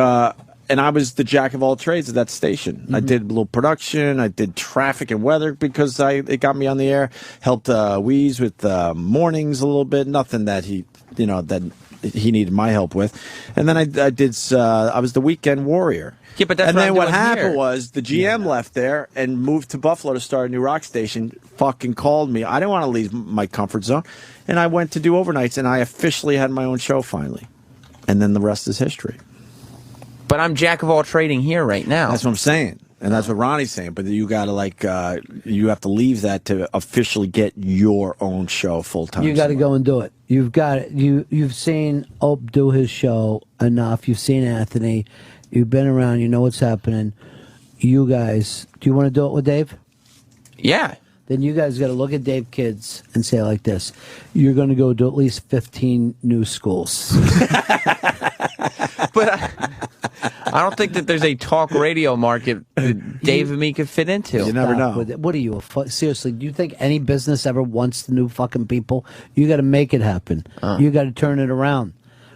and I was the jack of all trades at that station. I did a little production. I did traffic and weather because it got me on the air. Helped Weeze with mornings a little bit. Nothing that he needed my help with. And then I was the weekend warrior. Yeah, but that's and what then I'm what doing happened here. was the GM left there and moved to Buffalo to start a new rock station. Fucking called me. I didn't want to leave my comfort zone, and I went to do overnights. And I officially had my own show finally. And then the rest is history. But I'm jack of all trading here right now. That's what I'm saying. And that's what Ronnie's saying. But you got to you have to leave that to officially get your own show full time. You got to go and do it. You've got it. You've seen Ope do his show enough. You've seen Anthony. You've been around. You know what's happening. You guys, do you want to do it with Dave? Yeah. Then you guys got to look at Dave Kids and say it like this: you're going to go to at least 15 new schools. But I don't think that there's a talk radio market that Dave and me could fit into. You never know. Stop with it. What are you? Seriously, do you think any business ever wants the new fucking people? You got to make it happen. You got to turn it around.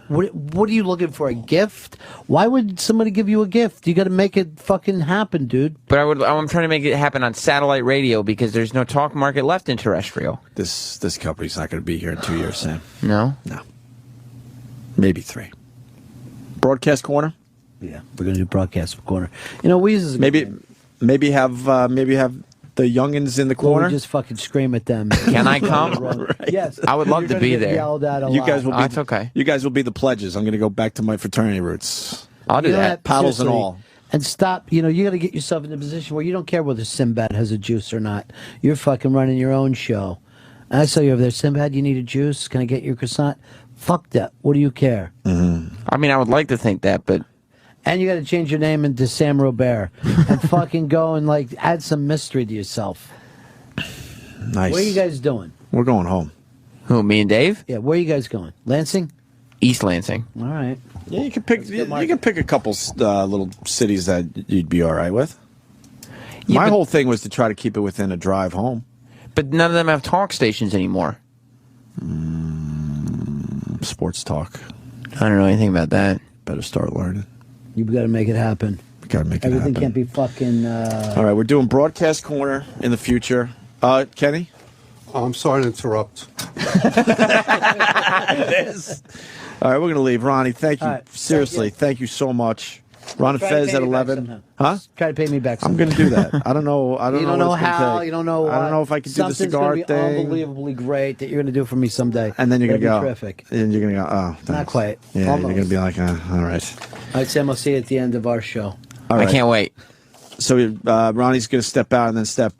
What are you looking for? A gift? Why would somebody give you a gift? You got to make it fucking happen, dude. But I'm trying to make it happen on satellite radio because there's no talk market left in terrestrial. This company's not going to be here in 2 years, Sam. No? No. Maybe 3. Broadcast corner. Yeah, we're gonna do broadcast corner. You know, Weeze is a good Maybe name. maybe have the youngins in the Well, corner? we just fucking scream at them. Can I come? Yes. I would love You're to gonna be get there. Yelled at a You lot. guys will be. That's okay. You guys will be the pledges. I'm going to go back to my fraternity roots. I'll do You know that. what? Paddles and Seriously. all. And stop, you got to get yourself in a position where you don't care whether Sinbad has a juice or not. You're fucking running your own show. And I saw you over there, Sinbad, you need a juice? Can I get your croissant? Fuck that. What do you care? I mean, I would like to think that, but And you got to change your name into Sam Robert and fucking go and like add some mystery to yourself. Nice. Where are you guys doing? We're going home. who? Me and Dave? Yeah, where are you guys going? Lansing? East Lansing. All right. Yeah, you can pick. You can pick a couple little cities that you'd be all right with. Yeah, My but- whole thing was to try to keep it within a drive home. But none of them have talk stations anymore. Sports talk. I don't know anything about that. Better start learning. You've got to make it happen. We gotta make it Everything happen. can't be fucking. All right, we're doing broadcast corner in the future. Kenny. I'm sorry to interrupt. All right, we're gonna leave. Ronnie, thank you. All right, Seriously, thank you so much. Ron and Try to Fez pay at me back 11. somehow. Huh? Try to pay me back. I'm somehow. gonna do that. I don't know. I don't You know don't know what it's gonna how. take. You don't know. I don't know if I can do the Something's cigar gonna be thing. unbelievably great that you're going to do for me someday. And then you're gonna That'd go. be terrific. And you're gonna go. Oh, thanks. Not quite. Yeah, Almost. you're gonna be like, all right. All right, Sam. I'll see you at the end of our show. All right. I can't wait. So Ronnie's gonna step out and then step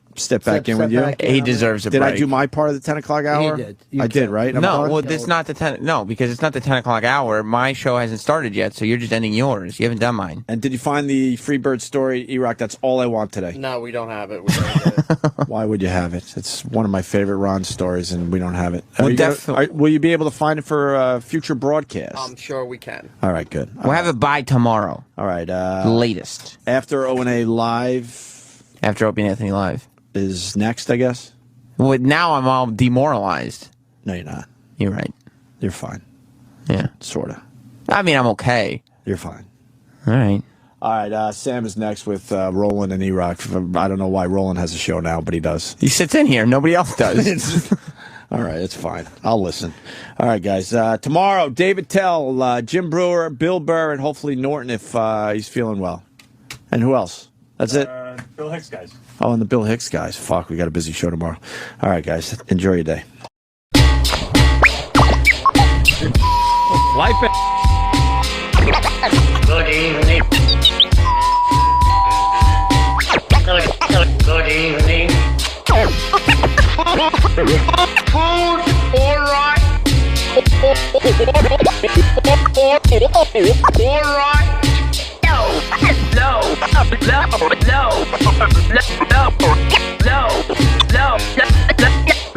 back in with you. back in. He deserves a Did break. I do my part of the 10 o'clock hour? did. You I did, killed. right? I'm No, done? well, it's not the 10. No, because it's not the 10 o'clock hour. My show hasn't started yet, so you're just ending yours. You haven't done mine. And did you find the Freebird story, E-Rock? That's all I want today. No, we don't have it. We don't get it. Why would you have it? It's one of my favorite Ron stories, and we don't have it. Well, Are you gonna- definitely- will you be able to find it for future broadcasts? I'm sure we can. All right, good. We'll have it by tomorrow, All right. latest. After O&A Live After Opie and Anthony Live. is next, I guess. Well, now I'm all demoralized. No, you're not. You're right. You're fine. Yeah. Sort of. I mean, I'm okay. You're fine. All right. All right, Sam is next with Roland and E-Rock. I don't know why Roland has a show now, but he does. He sits in here. Nobody else does. All right, it's fine. I'll listen. All right, guys. Tomorrow, David Tell, Jim Brewer, Bill Burr, and hopefully Norton if he's feeling well. And who else? That's it? Bill Hicks guys. Oh, and the Bill Hicks guys. Fuck, we got a busy show tomorrow. All right, guys. Enjoy your day. Life. Good evening. Good evening. Food, all right. All right. No, no, no, no, no, no, no,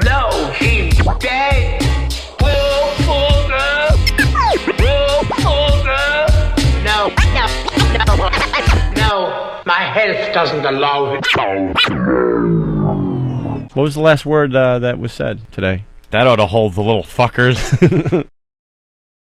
no, he's dead. No, my health doesn't allow it. What was the last word that was said today? That ought to hold the little fuckers.